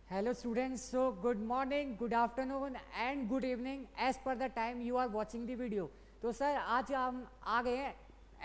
Hello students, so good morning, good afternoon and good evening as per the time you are watching the video. तो sir आज हम आ गए हैं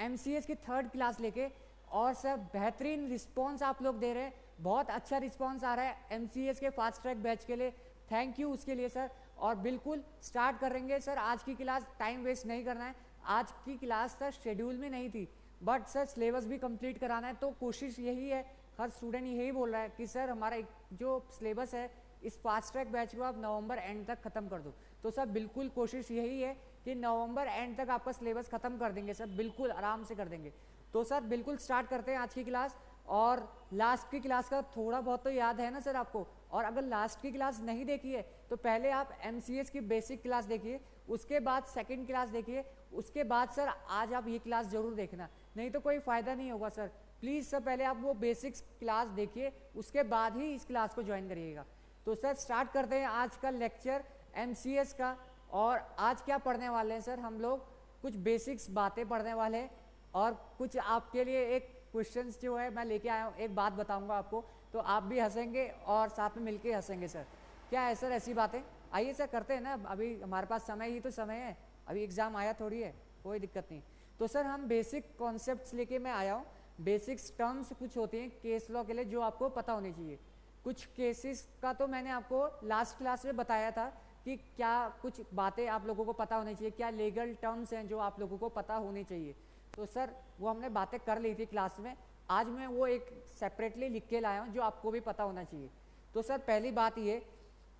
MCS की third class लेके और सर बेहतरीन रिस्पांस आप लोग दे रहे हैं, बहुत अच्छा रिस्पांस आ रहा है MCS के फास्ट ट्रैक बैच के लिए। थैंक यू उसके लिए सर। और बिल्कुल स्टार्ट करेंगे सर आज की क्लास, टाइम वेस्ट नहीं करना है। आज की क्लास सर शेड्यूल में नहीं थी बट सर सिलेबस भी कंप्लीट कराना है, तो कोशिश यही है, हर स्टूडेंट यही बोल रहा है कि सर हमारा जो सिलेबस है इस फास्ट ट्रैक बैच को आप नवंबर एंड तक ख़त्म कर दो। तो सर बिल्कुल कोशिश यही है कि नवंबर एंड तक आपका सिलेबस ख़त्म कर देंगे सर, बिल्कुल आराम से कर देंगे। तो सर बिल्कुल स्टार्ट करते हैं आज की क्लास। और लास्ट की क्लास का थोड़ा बहुत तो याद है ना सर आपको, और अगर लास्ट की क्लास नहीं देखी है तो पहले आप MCS की बेसिक क्लास देखिए, उसके बाद सेकंड क्लास देखिए, उसके बाद सर आज आप ये क्लास ज़रूर देखना, नहीं तो कोई फ़ायदा नहीं होगा सर। प्लीज़ सर पहले आप वो बेसिक्स क्लास देखिए, उसके बाद ही इस क्लास को ज्वाइन करिएगा। तो सर स्टार्ट करते हैं आज का लेक्चर MCS का। और आज क्या पढ़ने वाले हैं सर, हम लोग कुछ बेसिक्स बातें पढ़ने वाले हैं और कुछ आपके लिए एक क्वेश्चंस जो है मैं लेके आया हूँ, एक बात बताऊंगा आपको, तो आप भी हंसेंगे और साथ में मिलके हंसेंगे सर। क्या है सर ऐसी बातें, आइए सर करते हैं ना, अभी हमारे पास समय ही तो समय है, अभी एग्ज़ाम आया थोड़ी है, कोई दिक्कत नहीं। तो सर हम बेसिक कॉन्सेप्ट्स लेके मैं आया हूँ, बेसिक्स टर्म्स कुछ होती हैं केस लॉ के लिए जो आपको पता होनी चाहिए। कुछ केसेस का तो मैंने आपको लास्ट क्लास में बताया था कि क्या कुछ बातें आप लोगों को पता होनी चाहिए, क्या लीगल टर्म्स हैं जो आप लोगों को पता होनी चाहिए। तो सर वो हमने बातें कर ली थी क्लास में, आज मैं वो एक सेपरेटली लिख के लाया हूँ जो आपको भी पता होना चाहिए। तो सर पहली बात ये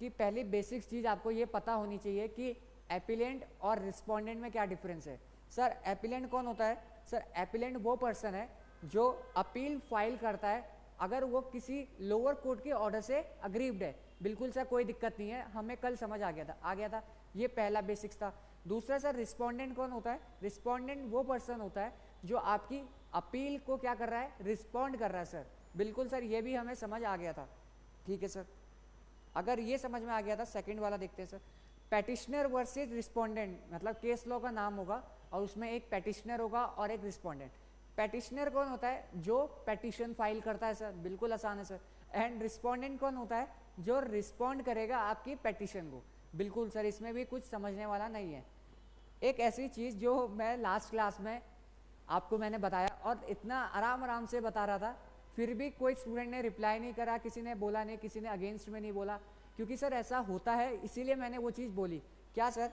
कि पहली बेसिक चीज़ आपको ये पता होनी चाहिए कि एपिलेंट और रिस्पोंडेंट में क्या डिफरेंस है। सर एपिलेंट कौन होता है, सर एपिलेंट वो पर्सन है जो अपील फाइल करता है अगर वो किसी लोअर कोर्ट के ऑर्डर से अग्रीव्ड है। बिल्कुल सर कोई दिक्कत नहीं है, हमें कल समझ आ गया था, ये पहला बेसिक्स था। दूसरा सर रिस्पोंडेंट कौन होता है, रिस्पोंडेंट वो पर्सन होता है जो आपकी अपील को क्या कर रहा है, रिस्पॉन्ड कर रहा है सर। बिल्कुल सर ये भी हमें समझ आ गया था, ठीक है सर। अगर ये समझ में आ गया था, सेकंड वाला देखते हैं सर। पेटिशनर वर्सेस रिस्पोंडेंट, मतलब केस लॉ का नाम होगा और उसमें एक पेटिशनर होगा और एक रिस्पोंडेंट। पेटिशनर कौन होता है, जो पेटिशन फाइल करता है सर, बिल्कुल आसान है सर। एंड रिस्पोंडेंट कौन होता है, जो रिस्पॉन्ड करेगा आपकी पेटिशन को। बिल्कुल सर इसमें भी कुछ समझने वाला नहीं है। एक ऐसी चीज़ जो मैं लास्ट क्लास में आपको मैंने बताया और इतना आराम आराम से बता रहा था, फिर भी कोई स्टूडेंट ने रिप्लाई नहीं करा, किसी ने बोला नहीं, किसी ने अगेंस्ट में नहीं बोला, क्योंकि सर ऐसा होता है इसीलिए मैंने वो चीज़ बोली। क्या सर,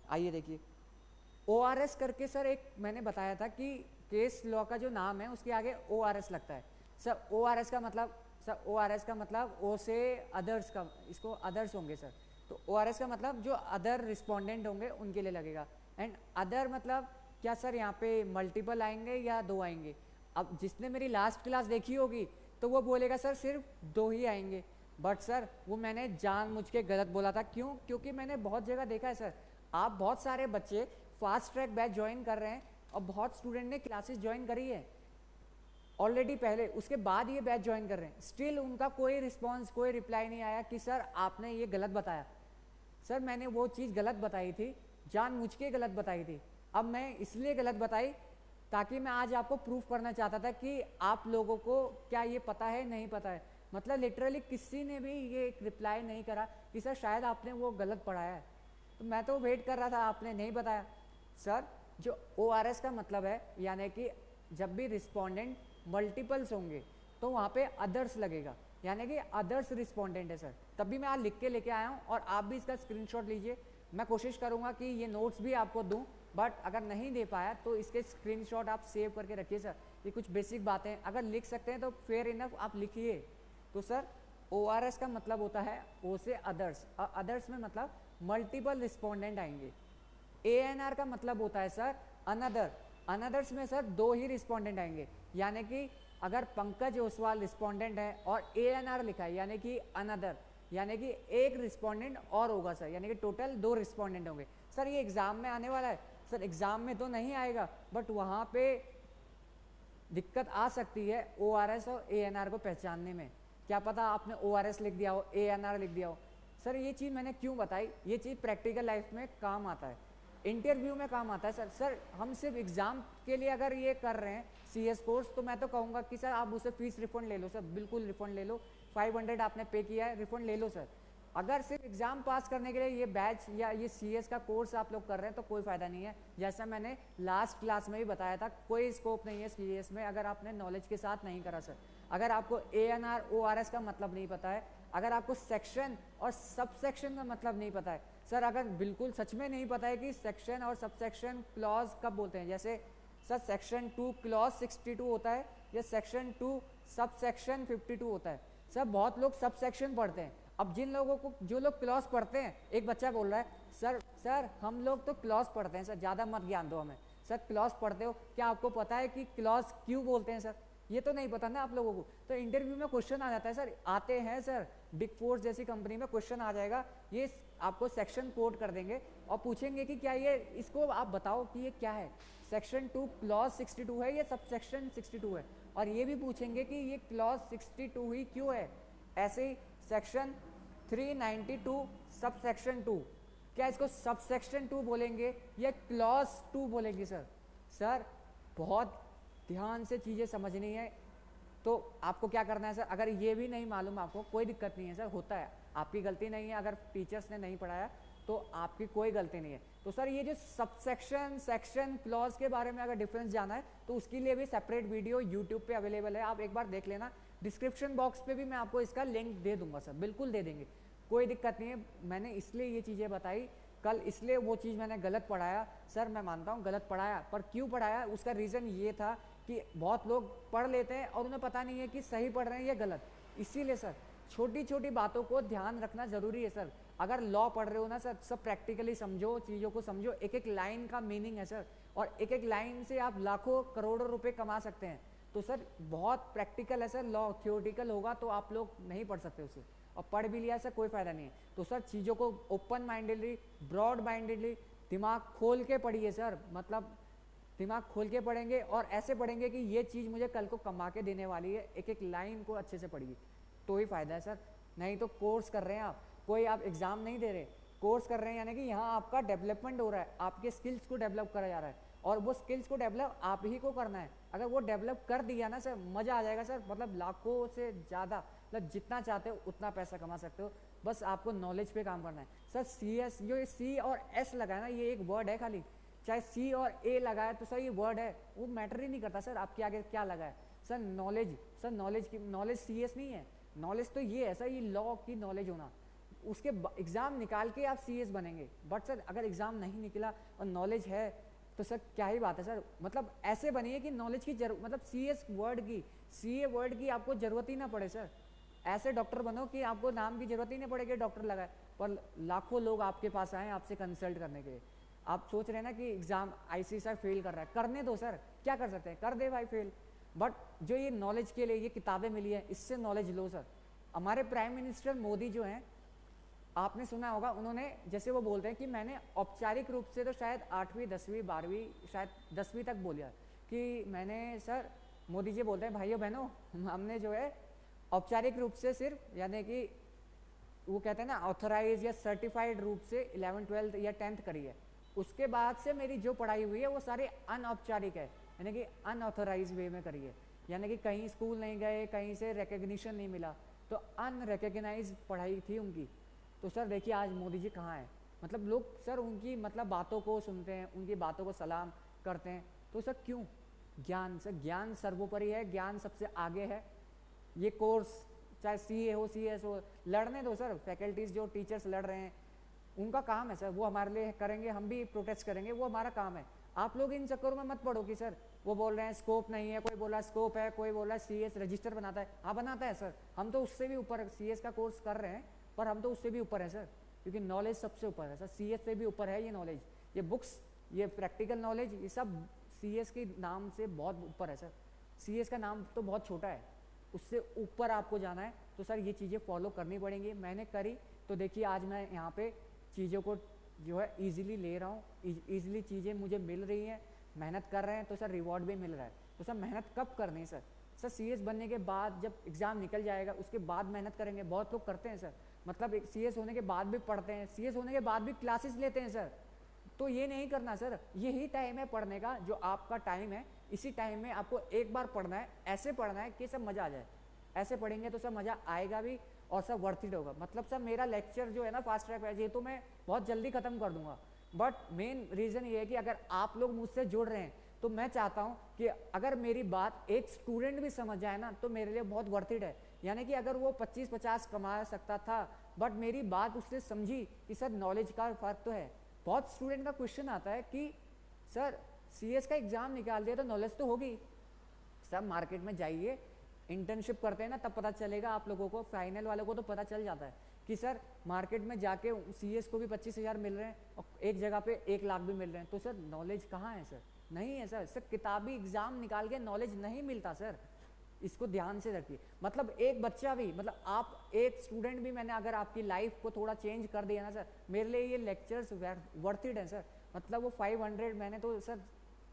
आइए देखिए, ORS करके सर एक मैंने बताया था कि केस लॉ का जो नाम है उसके आगे ORS लगता है सर। ORS का मतलब, सर ORS का मतलब ओ से अदर्स का, इसको अदर्स होंगे सर, तो ORS का मतलब जो अदर रिस्पोंडेंट होंगे उनके लिए लगेगा। एंड अदर मतलब क्या सर, यहाँ पे मल्टीपल आएंगे या दो आएंगे। अब जिसने मेरी लास्ट क्लास देखी होगी तो वो बोलेगा सर सिर्फ दो ही आएंगे, बट सर वो मैंने जानबूझ के गलत बोला था। क्यों, क्योंकि मैंने बहुत जगह देखा है सर, आप बहुत सारे बच्चे फास्ट ट्रैक बैच ज्वाइन कर रहे हैं और बहुत स्टूडेंट ने क्लासेस ज्वाइन करी है ऑलरेडी पहले, उसके बाद ये बैच ज्वाइन कर रहे हैं, स्टिल उनका कोई रिस्पॉन्स, कोई रिप्लाई नहीं आया कि सर आपने ये गलत बताया। सर मैंने वो चीज़ गलत बताई थी, जानबूझ के गलत बताई थी। अब मैं इसलिए गलत बताई ताकि मैं आज आपको प्रूफ करना चाहता था कि आप लोगों को क्या ये पता है, नहीं पता है। मतलब लिटरली किसी ने भी ये एक रिप्लाई नहीं करा कि सर शायद आपने वो गलत पढ़ाया है। तो मैं तो वेट कर रहा था, आपने नहीं बताया। सर जो ORS का मतलब है, यानी कि जब भी रिस्पोंडेंट मल्टीपल्स होंगे तो वहाँ पे अदर्स लगेगा, यानी कि अदर्स रिस्पोंडेंट है सर। तभी मैं आज लिख के लेके आया हूँ और आप भी इसका स्क्रीनशॉट लीजिए। मैं कोशिश करूँगा कि ये नोट्स भी आपको दूँ, बट अगर नहीं दे पाया तो इसके स्क्रीनशॉट आप सेव करके रखिए सर। ये कुछ बेसिक बातें अगर लिख सकते हैं तो फेयर इनफ आप लिखिए। तो सर ORS का मतलब होता है ओ से अदर्स, और अदर्स में मतलब मल्टीपल रिस्पोंडेंट आएंगे। ANR का मतलब होता है सर अनदर, अनदर्स में सर दो ही रिस्पोंडेंट आएंगे, यानी कि अगर पंकज ओसवाल रिस्पोंडेंट है और ANR लिखा है यानी कि अनदर, यानी कि एक रिस्पोंडेंट और होगा सर, यानी कि टोटल दो रिस्पोंडेंट होंगे। सर ये एग्जाम में आने वाला है, सर एग्जाम में तो नहीं आएगा बट वहाँ पे दिक्कत आ सकती है ORS और ANR को पहचानने में। क्या पता आपने ORS लिख दिया हो, ANR लिख दिया हो। सर ये चीज़ मैंने क्यों बताई, ये चीज़ प्रैक्टिकल लाइफ में काम आता है, इंटरव्यू में काम आता है सर। सर हम सिर्फ एग्ज़ाम के लिए अगर ये कर रहे हैं CS कोर्स, तो मैं तो कहूँगा कि सर आप उसे फीस रिफंड ले लो सर, बिल्कुल रिफंड ले लो, 500 आपने पे किया है, रिफंड ले लो सर। अगर सिर्फ एग्जाम पास करने के लिए ये बैच या ये सीएस का कोर्स आप लोग कर रहे हैं तो कोई फायदा नहीं है। जैसा मैंने लास्ट क्लास में भी बताया था, कोई स्कोप नहीं है सीएस में अगर आपने नॉलेज के साथ नहीं करा सर। अगर आपको ANR ORS का मतलब नहीं पता है, अगर आपको सेक्शन और सब सेक्शन का मतलब नहीं पता है सर, अगर बिल्कुल सच में नहीं पता है कि सेक्शन और सब सेक्शन क्लॉज कब बोलते हैं, जैसे सर सेक्शन 2 क्लॉज 62 होता है या सेक्शन 2 सब सेक्शन 52 होता है। सर बहुत लोग सब सेक्शन पढ़ते हैं। अब जिन लोगों को, जो लोग क्लॉज पढ़ते हैं, एक बच्चा बोल रहा है सर हम लोग तो क्लॉज पढ़ते हैं सर, ज़्यादा मत ज्ञान दो हमें। सर क्लॉज पढ़ते हो, क्या आपको पता है कि क्लॉज क्यों बोलते हैं सर? ये तो नहीं पता ना आप लोगों को। तो इंटरव्यू में क्वेश्चन आ जाता है सर, आते हैं सर, बिग फोर जैसी कंपनी में क्वेश्चन आ जाएगा, ये आपको सेक्शन कोड कर देंगे और पूछेंगे कि क्या ये, इसको आप बताओ कि ये क्या है, सेक्शन 2 क्लॉज 62 है या सब सेक्शन 62 है। और ये भी पूछेंगे कि ये क्लॉज 62 ही क्यों है। ऐसे ही सेक्शन 392 सब सेक्शन 2, क्या इसको सब सेक्शन 2 बोलेंगे या क्लॉज 2 बोलेंगे सर? सर बहुत ध्यान से चीज़ें समझनी है। तो आपको क्या करना है सर, अगर ये भी नहीं मालूम आपको, कोई दिक्कत नहीं है सर, होता है, आपकी गलती नहीं है। अगर टीचर्स ने नहीं पढ़ाया तो आपकी कोई गलती नहीं है। तो सर ये जो सब सेक्शन, सेक्शन, क्लॉज के बारे में अगर डिफरेंस जाना है तो उसके लिए भी सेपरेट वीडियो यूट्यूब पे अवेलेबल है, आप एक बार देख लेना। डिस्क्रिप्शन बॉक्स पे भी मैं आपको इसका लिंक दे दूंगा सर, बिल्कुल दे देंगे, कोई दिक्कत नहीं है। मैंने इसलिए ये चीज़ें बताई कल, इसलिए वो चीज़ मैंने गलत पढ़ाया सर, मैं मानता हूँ गलत पढ़ाया, पर क्यों पढ़ाया उसका रीज़न ये था कि बहुत लोग पढ़ लेते हैं और उन्हें पता नहीं है कि सही पढ़ रहे हैं या गलत। इसीलिए सर छोटी छोटी बातों को ध्यान रखना ज़रूरी है सर। अगर लॉ पढ़ रहे हो ना सर, सब प्रैक्टिकली समझो, चीज़ों को समझो, एक एक लाइन का मीनिंग है सर, और एक एक लाइन से आप लाखों करोड़ों रुपए कमा सकते हैं। तो सर बहुत प्रैक्टिकल है सर, लॉ थियोरेटिकल होगा तो आप लोग नहीं पढ़ सकते उसे, और पढ़ भी लिया सर कोई फ़ायदा नहीं है। तो सर चीज़ों को ओपन माइंडेडली, ब्रॉड माइंडेडली, दिमाग खोल के पढ़िए सर, मतलब दिमाग खोल के पढ़ेंगे और ऐसे पढ़ेंगे कि ये चीज़ मुझे कल को कमा के देने वाली है। एक एक लाइन को अच्छे से पढ़िए तो ही फ़ायदा है सर। नहीं तो कोर्स कर रहे हैं आप, कोई आप एग्ज़ाम नहीं दे रहे, कोर्स कर रहे हैं, यानी कि यहाँ आपका डेवलपमेंट हो रहा है, आपके स्किल्स को डेवलप करा जा रहा है, और वो स्किल्स को डेवलप आप ही को करना है। अगर वो डेवलप कर दिया ना सर, मज़ा आ जाएगा सर, मतलब लाखों से ज़्यादा, मतलब जितना चाहते हो उतना पैसा कमा सकते हो, बस आपको नॉलेज पे काम करना है सर। CS, जो C और S लगाए ना, ये एक वर्ड है खाली, चाहे C और A लगाए तो सर ये वर्ड है, वो मैटर ही नहीं करता सर आपके आगे क्या लगा है। सर नॉलेज, सर नॉलेज की, नॉलेज CS नहीं है, नॉलेज तो ये है सर, ये लॉ की नॉलेज होना, उसके एग्ज़ाम निकाल के आप CS बनेंगे। बट सर अगर एग्ज़ाम नहीं निकला और नॉलेज है तो सर क्या ही बात है सर, मतलब ऐसे बनिए कि नॉलेज की मतलब CS वर्ड की, CA वर्ड की आपको ज़रूरत ही ना पड़े सर। ऐसे डॉक्टर बनो कि आपको नाम की ज़रूरत ही नहीं पड़े कि डॉक्टर लगाए, पर लाखों लोग आपके पास आए आपसे कंसल्ट करने के लिए। आप सोच रहे हैं ना कि एग्ज़ाम ICSI फेल कर रहा है, करने दो सर, क्या कर सकते हैं, कर दे भाई फेल, बट जो ये नॉलेज के लिए ये किताबें मिली है, इससे नॉलेज लो सर। हमारे प्राइम मिनिस्टर मोदी जो हैं, आपने सुना होगा, उन्होंने जैसे वो बोलते हैं कि मैंने औपचारिक रूप से तो शायद 8वीं 10वीं 12वीं शायद 10वीं तक बोलिया कि मैंने, सर मोदी जी बोलते हैं भाइयों बहनों, हमने जो है औपचारिक रूप से सिर्फ, यानी कि वो कहते हैं ना ऑथराइज या सर्टिफाइड रूप से 11th 12th या 10th करी है, उसके बाद से मेरी जो पढ़ाई हुई है वो सारी अनऔपचारिक है, यानी कि अनऑथोराइज वे में करी है, यानी कि कहीं स्कूल नहीं गए, कहीं से रिकग्निशन नहीं मिला, तो अनरिकग्नाइज पढ़ाई थी उनकी। तो सर देखिए आज मोदी जी कहाँ हैं, मतलब लोग सर उनकी मतलब बातों को सुनते हैं, उनकी बातों को सलाम करते हैं, तो सर क्यों? ज्ञान सर, ज्ञान सर्वोपरि है, ज्ञान सबसे आगे है। ये कोर्स चाहे CA हो CS हो, लड़ने दो सर, फैकल्टीज जो टीचर्स लड़ रहे हैं उनका काम है सर, वो हमारे लिए करेंगे, हम भी प्रोटेस्ट करेंगे, वो हमारा काम है। आप लोग इन चक्करों में मत पड़ो कि सर वो बोल रहे हैं स्कोप नहीं है, कोई बोल रहा है स्कोप है, कोई बोल रहा है CS रजिस्टर बनाता है, हाँ बनाता है सर, हम तो उससे भी ऊपर CS का कोर्स कर रहे हैं, पर हम तो उससे भी ऊपर है सर, क्योंकि नॉलेज सबसे ऊपर है सर, CS से भी ऊपर है ये नॉलेज, ये बुक्स, ये प्रैक्टिकल नॉलेज, ये सब CS के नाम से बहुत ऊपर है सर। CS का नाम तो बहुत छोटा है, उससे ऊपर आपको जाना है, तो सर ये चीज़ें फॉलो करनी पड़ेंगी। मैंने करी तो देखिए आज मैं यहाँ पे चीज़ों को जो है ईजिली ले रहा हूँ, ईजिली चीज़ें मुझे मिल रही हैं, मेहनत कर रहे हैं तो सर रिवॉर्ड भी मिल रहा है। तो सर मेहनत कब करनी है सर? सर CS बनने के बाद, जब एग्ज़ाम निकल जाएगा उसके बाद मेहनत करेंगे। बहुत लोग करते हैं सर, मतलब एक CS होने के बाद भी पढ़ते हैं, CS होने के बाद भी क्लासेस लेते हैं सर, तो ये नहीं करना सर। यही टाइम है पढ़ने का, जो आपका टाइम है, इसी टाइम में आपको एक बार पढ़ना है, ऐसे पढ़ना है कि सब मज़ा आ जाए। ऐसे पढ़ेंगे तो सर मज़ा आएगा भी और सर वर्थ इट होगा। मतलब सर मेरा लेक्चर जो है ना फास्ट ट्रैक है, ये तो मैं बहुत जल्दी ख़त्म कर दूंगा, बट मेन रीज़न ये है कि अगर आप लोग मुझसे जुड़ रहे हैं तो मैं चाहता हूं कि अगर मेरी बात एक स्टूडेंट भी समझ जाए ना तो मेरे लिए बहुत वर्थ इट है। यानी कि अगर वो 25-50 कमा सकता था बट मेरी बात उससे समझी कि सर नॉलेज का फ़र्क तो है। बहुत स्टूडेंट का क्वेश्चन आता है कि सर सीएस का एग्ज़ाम निकाल दिया तो नॉलेज तो होगी। सब मार्केट में जाइए, इंटर्नशिप करते हैं ना तब पता चलेगा आप लोगों को, फाइनल वालों को तो पता चल जाता है कि सर मार्केट में जाके सीएस को भी 25,000 मिल रहे हैं और एक जगह पे 1 लाख भी मिल रहे हैं। तो सर नॉलेज कहाँ है सर? नहीं है सर। सर किताबी एग्जाम निकाल के नॉलेज नहीं मिलता सर, इसको ध्यान से रखिए। मतलब एक बच्चा भी, मतलब आप एक स्टूडेंट भी मैंने अगर आपकी लाइफ को थोड़ा चेंज कर दिया ना सर, मेरे लिए ये लेक्चर्स वर्थ इट है सर। मतलब वो 500 मैंने तो सर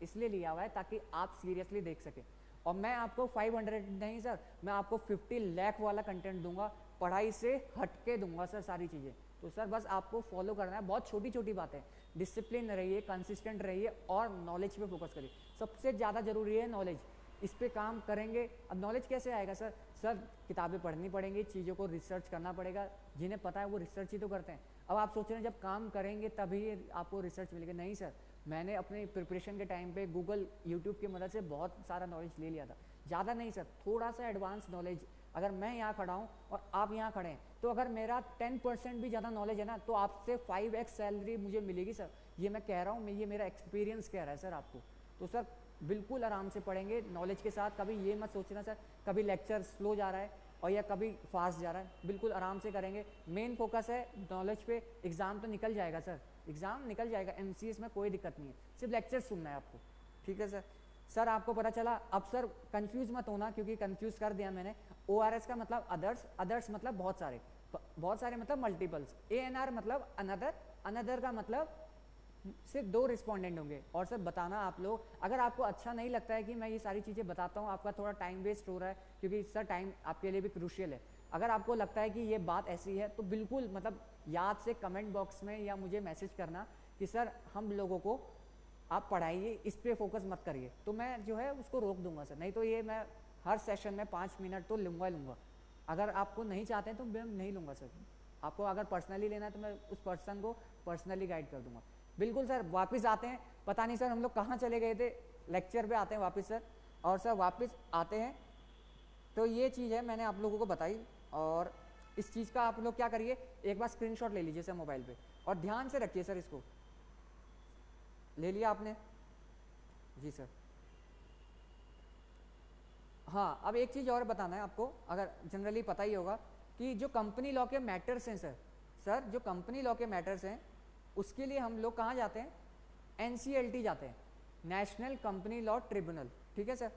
इसलिए लिया हुआ है ताकि आप सीरियसली देख सकें। और मैं आपको 500 नहीं सर, मैं आपको 50 लाख वाला कंटेंट दूंगा, पढ़ाई से हटके दूंगा सर सारी चीज़ें। तो सर बस आपको फॉलो करना है, बहुत छोटी छोटी बातें, डिसिप्लिन रहिए, कंसिस्टेंट रहिए और नॉलेज पे फोकस करिए। सबसे ज़्यादा ज़रूरी है नॉलेज, इस पे काम करेंगे। अब नॉलेज कैसे आएगा सर? सर किताबें पढ़नी पड़ेंगी, चीज़ों को रिसर्च करना पड़ेगा, जिन्हें पता है वो रिसर्च ही तो करते हैं। अब आप सोच रहे हैं जब काम करेंगे तभी आपको रिसर्च मिलेगा, नहीं सर। मैंने अपने प्रिपरेशन के टाइम पे गूगल यूट्यूब की मदद से बहुत सारा नॉलेज ले लिया था, ज़्यादा नहीं सर, थोड़ा सा एडवांस नॉलेज। अगर मैं यहाँ खड़ा हूँ और आप यहाँ खड़े हैं तो अगर मेरा 10% भी ज़्यादा नॉलेज है ना तो आपसे 5x सैलरी मुझे मिलेगी सर। ये मैं कह रहा हूँ, मैं ये मेरा एक्सपीरियंस कह रहा है सर आपको। तो सर बिल्कुल आराम से पढ़ेंगे नॉलेज के साथ। कभी ये मत सोचना सर कभी लेक्चर स्लो जा रहा है और या कभी फास्ट जा रहा है, बिल्कुल आराम से करेंगे। मेन फोकस है नॉलेज पे। एग्ज़ाम तो निकल जाएगा सर, एग्ज़ाम निकल जाएगा, एमसीएस में कोई दिक्कत नहीं है, सिर्फ लेक्चर सुनना है आपको, ठीक है सर। सर आपको पता चला। अब सर कंफ्यूज मत होना क्योंकि कंफ्यूज कर दिया मैंने। ORS का मतलब अदर्स, अदर्स मतलब बहुत सारे, बहुत सारे मतलब मल्टीपल्स। ANR मतलब अनदर, अनदर का मतलब सिर्फ 2 रिस्पोंडेंट होंगे। और सर बताना आप लोग, अगर आपको अच्छा नहीं लगता है कि मैं ये सारी चीज़ें बताता हूँ, आपका थोड़ा टाइम वेस्ट हो रहा है क्योंकि सर टाइम आपके लिए भी क्रूशियल है। अगर आपको लगता है कि ये बात ऐसी है तो बिल्कुल मतलब याद से कमेंट बॉक्स में या मुझे मैसेज करना कि सर हम लोगों को आप पढ़ाइए, इस पर फोकस मत करिए, तो मैं जो है उसको रोक दूंगा सर। नहीं तो ये मैं हर सेशन में 5 मिनट तो लूँगा। अगर आपको नहीं चाहते हैं तो मैं नहीं लूँगा सर। आपको अगर पर्सनली लेना है तो मैं उस पर्सन को पर्सनली गाइड कर दूंगा। बिल्कुल सर। वापस आते हैं, पता नहीं सर हम लोग कहाँ चले गए थे, लेक्चर पे आते हैं वापस सर। और सर वापस आते हैं तो ये चीज़ है मैंने आप लोगों को बताई। और इस चीज़ का आप लोग क्या करिए, एक बार स्क्रीनशॉट ले लीजिए सर मोबाइल पे और ध्यान से रखिए सर। इसको ले लिया आपने? जी सर। हाँ, अब एक चीज़ और बताना है आपको, अगर जनरली पता ही होगा कि जो कंपनी लॉ के मैटर्स हैं सर जो कंपनी लॉ के मैटर्स हैं उसके लिए हम लोग कहाँ जाते हैं? NCLT जाते हैं, नेशनल कंपनी लॉ ट्रिब्यूनल, ठीक है सर।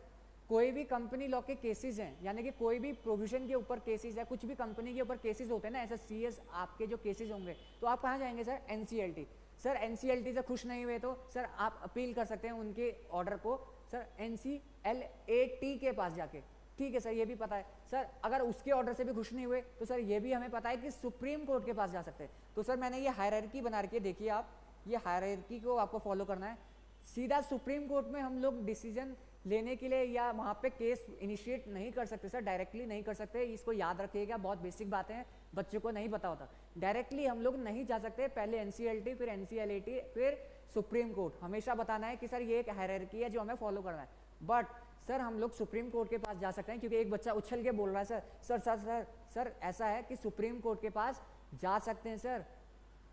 कोई भी कंपनी लॉ के केसेस हैं, यानी कि कोई भी प्रोविजन के ऊपर केसेस है, कुछ भी कंपनी के ऊपर केसेस होते हैं ना, ऐसा CS आपके जो केसेस होंगे तो आप कहाँ जाएंगे सर? NCLT। सर NCLT से खुश नहीं हुए तो सर आप अपील कर सकते हैं उनके ऑर्डर को सर NCLAT के पास जाके, ठीक है सर। ये भी पता है सर। अगर उसके ऑर्डर से भी खुश नहीं हुए तो सर ये भी हमें पता है कि सुप्रीम कोर्ट के पास जा सकते हैं। तो सर मैंने ये हायरार्की बना रखी है, देखिए आप, ये हायरार्की को आपको फॉलो करना है। सीधा सुप्रीम कोर्ट में हम लोग डिसीजन लेने के लिए या वहाँ पे केस इनिशिएट नहीं कर सकते सर, डायरेक्टली नहीं कर सकते। इसको याद रखिएगा, बहुत बेसिक बातें हैं, बच्चों को नहीं पता होता। डायरेक्टली हम लोग नहीं जा सकते, पहले NCLT फिर NCLAT फिर सुप्रीम कोर्ट। हमेशा बताना है कि सर ये एक हायरार्की है जो हमें फॉलो करना है। बट सर हम लोग सुप्रीम कोर्ट के पास जा सकते हैं क्योंकि एक बच्चा उछल के बोल रहा है sir sir sir sir sir ऐसा है कि सुप्रीम कोर्ट के पास जा सकते हैं सर।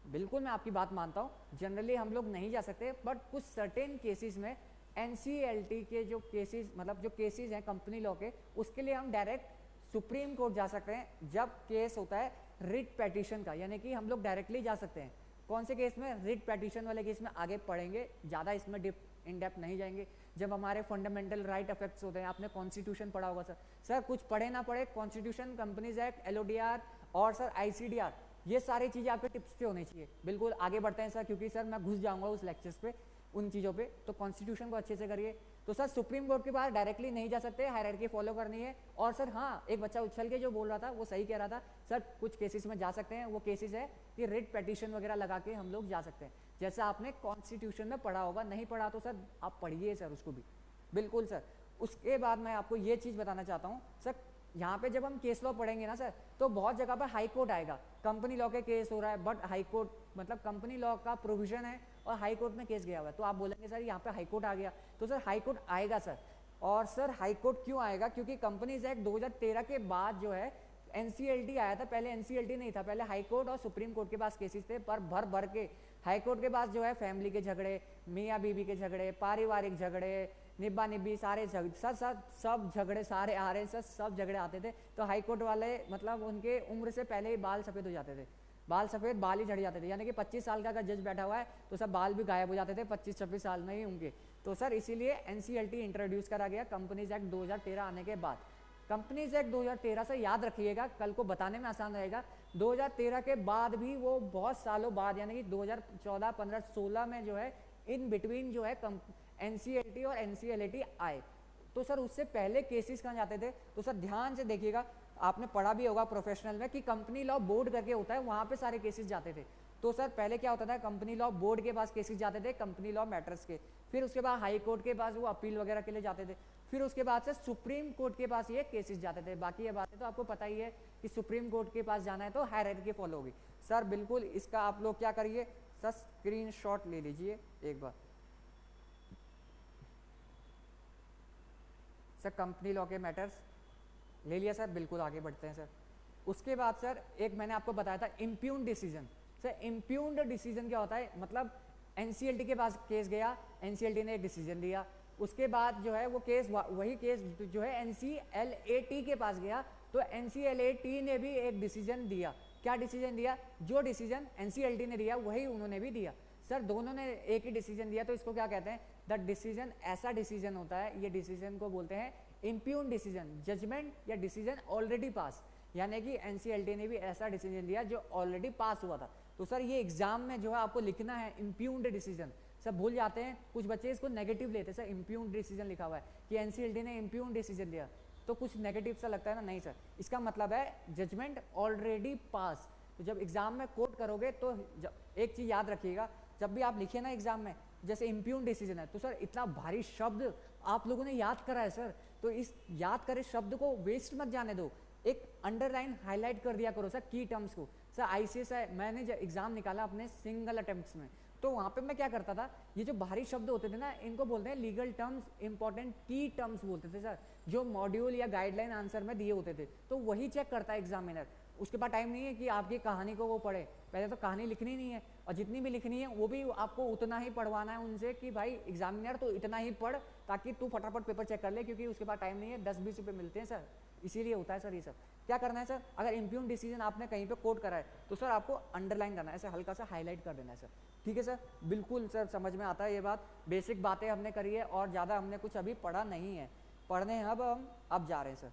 बिल्कुल मैं आपकी बात मानता हूँ, जनरली हम लोग नहीं जा सकते, बट कुछ सर्टेन केसेस में NCLT के जो केसेस, मतलब जो केसेस हैं कंपनी लॉ के, उसके लिए हम डायरेक्ट सुप्रीम कोर्ट जा सकते हैं जब केस होता है रिट पेटिशन का, यानी कि हम लोग डायरेक्टली जा सकते हैं। कौन से केस में? रिट पेटिशन वाले केस में आगे पढ़ेंगे, ज़्यादा इसमें इन डेप्थ नहीं जाएंगे। जब हमारे फंडामेंटल राइट अफेक्ट्स होते हैं, आपने कॉन्स्टिट्यूशन पढ़ा होगा सर कुछ पढ़े ना पढ़े, कॉन्स्टिट्यूशन, कंपनीज एक्ट, LODR और सर ICDR, ये सारी चीज़ें आपके टिप्स पे होनी चाहिए। बिल्कुल आगे बढ़ते हैं सर, क्योंकि सर मैं घुस जाऊंगा उस लेक्चर्स पे, उन चीज़ों पे। तो कॉन्स्टिट्यूशन को अच्छे से करिए। तो सर सुप्रीम कोर्ट के पास डायरेक्टली नहीं जा सकते, हायरार्की फॉलो करनी है। और सर हाँ, एक बच्चा उछल के जो बोल रहा था वो सही कह रहा था सर, कुछ केसेस में जा सकते हैं। वो केसेस है कि रिट पेटिशन वगैरह लगा के हम लोग जा सकते हैं, जैसा आपने कॉन्स्टिट्यूशन में पढ़ा होगा। नहीं पढ़ा तो सर आप पढ़िए सर उसको भी, बिल्कुल सर। उसके बाद मैं आपको ये चीज़ बताना चाहता हूँ सर, यहाँ पे जब हम केस लॉ पढ़ेंगे ना सर, तो बहुत जगह पर हाई कोर्ट आएगा, कंपनी लॉ के केस हो रहा है, बट हाई कोर्ट मतलब कंपनी लॉ का प्रोविजन है और हाई कोर्ट में केस गया हुआ है, तो आप बोलेंगे सर यहाँ पे हाई कोर्ट आ गया, तो सर हाई कोर्ट आएगा सर। और सर हाई कोर्ट क्यों आएगा, क्योंकि कंपनीज एक्ट 2013 के बाद जो है एनसीएलटी आया था, पहले एनसीएलटी नहीं था, पहले हाई कोर्ट और सुप्रीम कोर्ट के पास केसेस थे, पर भर भर के हाई कोर्ट के पास जो है फैमिली के झगड़े, मियाँ बीवी के झगड़े, पारिवारिक झगड़े, निब्बा निब्बी सारे सब झगड़े सारे आ रहे सर, सब झगड़े आते थे। तो हाई कोर्ट वाले मतलब उनके उम्र से पहले ही बाल सफ़ेद हो जाते थे, बाल सफ़ेद बाल ही झड़ जाते थे, यानी कि 25 साल का अगर जज बैठा हुआ है तो सब बाल भी गायब हो जाते थे 25-26 साल में ही उनके। तो सर इसीलिए एनसीएलटी इंट्रोड्यूस करा गया कंपनीज एक्ट 2013 आने के बाद। कंपनीज एक्ट 2013 से याद रखिएगा, कल को बताने में आसान रहेगा, 2013 के बाद भी वो बहुत सालों बाद यानी कि 2014, 15, 16 में जो है इन बिटवीन जो है एनसीएलटी और एनसीएलटी आए। तो सर उससे पहले केसेस कहाँ जाते थे, तो सर ध्यान से देखिएगा, आपने पढ़ा भी होगा प्रोफेशनल में कि कंपनी लॉ बोर्ड करके होता है, वहाँ पे सारे केसेस जाते थे। तो सर पहले क्या होता था, कंपनी लॉ बोर्ड के पास केसेस जाते थे, कंपनी लॉ मैटर्स के, फिर उसके बाद हाई कोर्ट के पास वो अपील वगैरह के लिए जाते थे, फिर उसके बाद से सुप्रीम कोर्ट के पास ये केसेस जाते थे। बाकी ये बातें तो आपको पता ही है कि सुप्रीम कोर्ट के पास जाना है तो हायरार्की फॉलो होगी। सर बिल्कुल इसका आप लोग क्या करिए सर, स्क्रीनशॉट ले लीजिए एक बार। सर कंपनी लॉ के मैटर्स ले लिया सर, बिल्कुल आगे बढ़ते हैं सर। उसके बाद सर एक मैंने आपको बताया था इम्प्यून डिसीजन। सर इम्प्यून्ड डिसीजन क्या होता है, मतलब एनसीएलटी के पास केस गया, एनसीएलटी ने एक डिसीजन दिया, उसके बाद जो है वो केस वही केस जो है एनसीएलएटी के पास गया, तो एनसीएलएटी ने भी एक डिसीजन दिया। क्या डिसीजन दिया, जो डिसीजन एनसीएलटी ने दिया वही उन्होंने भी दिया। सर दोनों ने एक ही डिसीजन दिया, तो इसको क्या कहते हैं, द डिसीजन ऐसा डिसीजन होता है, ये डिसीजन को बोलते हैं इम्प्यून डिसीजन, जजमेंट या डिसीजन ऑलरेडी पास, यानी कि एनसीएलटी ने भी ऐसा डिसीजन दिया जो ऑलरेडी पास हुआ था। तो सर ये एग्जाम में जो है आपको लिखना है इम्प्यून्ड डिसीजन। सब भूल जाते हैं कुछ बच्चे, इसको नेगेटिव लेते हैं, सर इम्प्यून्ड डिसीजन लिखा हुआ है कि एनसीएलटी ने इम्प्यून्ड डिसीजन दिया, तो कुछ नेगेटिव सा लगता है ना, नहीं सर, इसका मतलब है जजमेंट ऑलरेडी पास। तो जब एग्जाम में कोट करोगे तो एक चीज याद रखिएगा, जब भी आप लिखिए ना एग्जाम में जैसे इम्प्यून डिसीजन है, तो सर इतना भारी शब्द आप लोगों ने याद करा है सर, तो इस याद करे शब्द को वेस्ट मत जाने दो, एक अंडरलाइन हाईलाइट कर दिया करो सर की टर्म्स को। सर आईसीएस है, मैंने जब एग्जाम निकाला अपने सिंगल अटेम्प्ट्स में, तो वहाँ पे मैं क्या करता था, ये जो भारी शब्द होते थे ना, इनको बोलते हैं लीगल टर्म्स, इंपॉर्टेंट की टर्म्स बोलते थे सर, जो मॉड्यूल या गाइडलाइन आंसर में दिए होते थे, तो वही चेक करता है एग्जामिनर। उसके पास टाइम नहीं है कि आपकी कहानी को वो पढ़े, पहले तो कहानी लिखनी नहीं है, और जितनी भी लिखनी है वो भी आपको उतना ही पढ़वाना है उनसे कि भाई एग्जामिनर तो इतना ही पढ़ ताकि तू फटाफट पेपर चेक कर ले, क्योंकि उसके पास टाइम नहीं है, 10-20 रुपये मिलते हैं सर, इसीलिए होता है सर ये सब। क्या करना है सर, अगर इम्प्यून डिसीजन आपने कहीं पे कोट करा है तो सर आपको अंडरलाइन करना है, ऐसे हल्का सा हाईलाइट कर देना है सर, ठीक है सर, बिल्कुल सर समझ में आता है ये बात, बेसिक बातें हमने करी है और ज़्यादा हमने कुछ अभी पढ़ा नहीं है, पढ़ने हैं अब जा रहे हैं सर।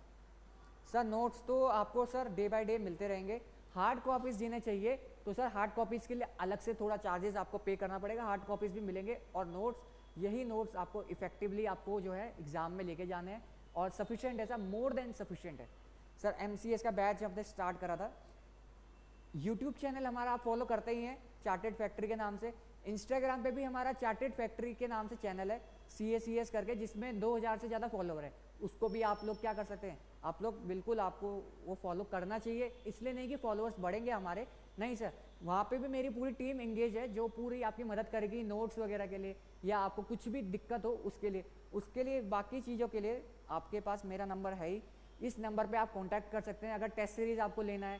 सर नोट्स तो आपको सर डे बाय डे मिलते रहेंगे, हार्ड कॉपीज़ देने चाहिए, तो सर हार्ड कॉपीज़ के लिए अलग से थोड़ा चार्जेस आपको पे करना पड़ेगा, हार्ड कॉपीज़ भी मिलेंगे, और नोट्स यही नोट्स आपको इफेक्टिवली आपको जो है एग्जाम में लेके जाने हैं, और सफिशिएंट है सर, मोर देन सफिशिएंट है सर। एमसीएस का बैच हमने स्टार्ट करा था, यूट्यूब चैनल हमारा आप फॉलो करते ही हैं चार्टेड फैक्ट्री के नाम से, इंस्टाग्राम पे भी हमारा चार्टेड फैक्ट्री के नाम से चैनल है CACS करके, जिसमें 2000 से ज़्यादा फॉलोवर है, उसको भी आप लोग क्या कर सकते हैं, आप लोग बिल्कुल आपको वो फॉलो करना चाहिए, इसलिए नहीं कि फॉलोअर्स बढ़ेंगे हमारे, नहीं सर, वहाँ पे भी मेरी पूरी टीम इंगेज है जो पूरी आपकी मदद करेगी नोट्स वगैरह के लिए, या आपको कुछ भी दिक्कत हो उसके लिए बाकी चीज़ों के लिए आपके पास मेरा नंबर है ही, इस नंबर पे आप कांटेक्ट कर सकते हैं। अगर टेस्ट सीरीज आपको लेना है,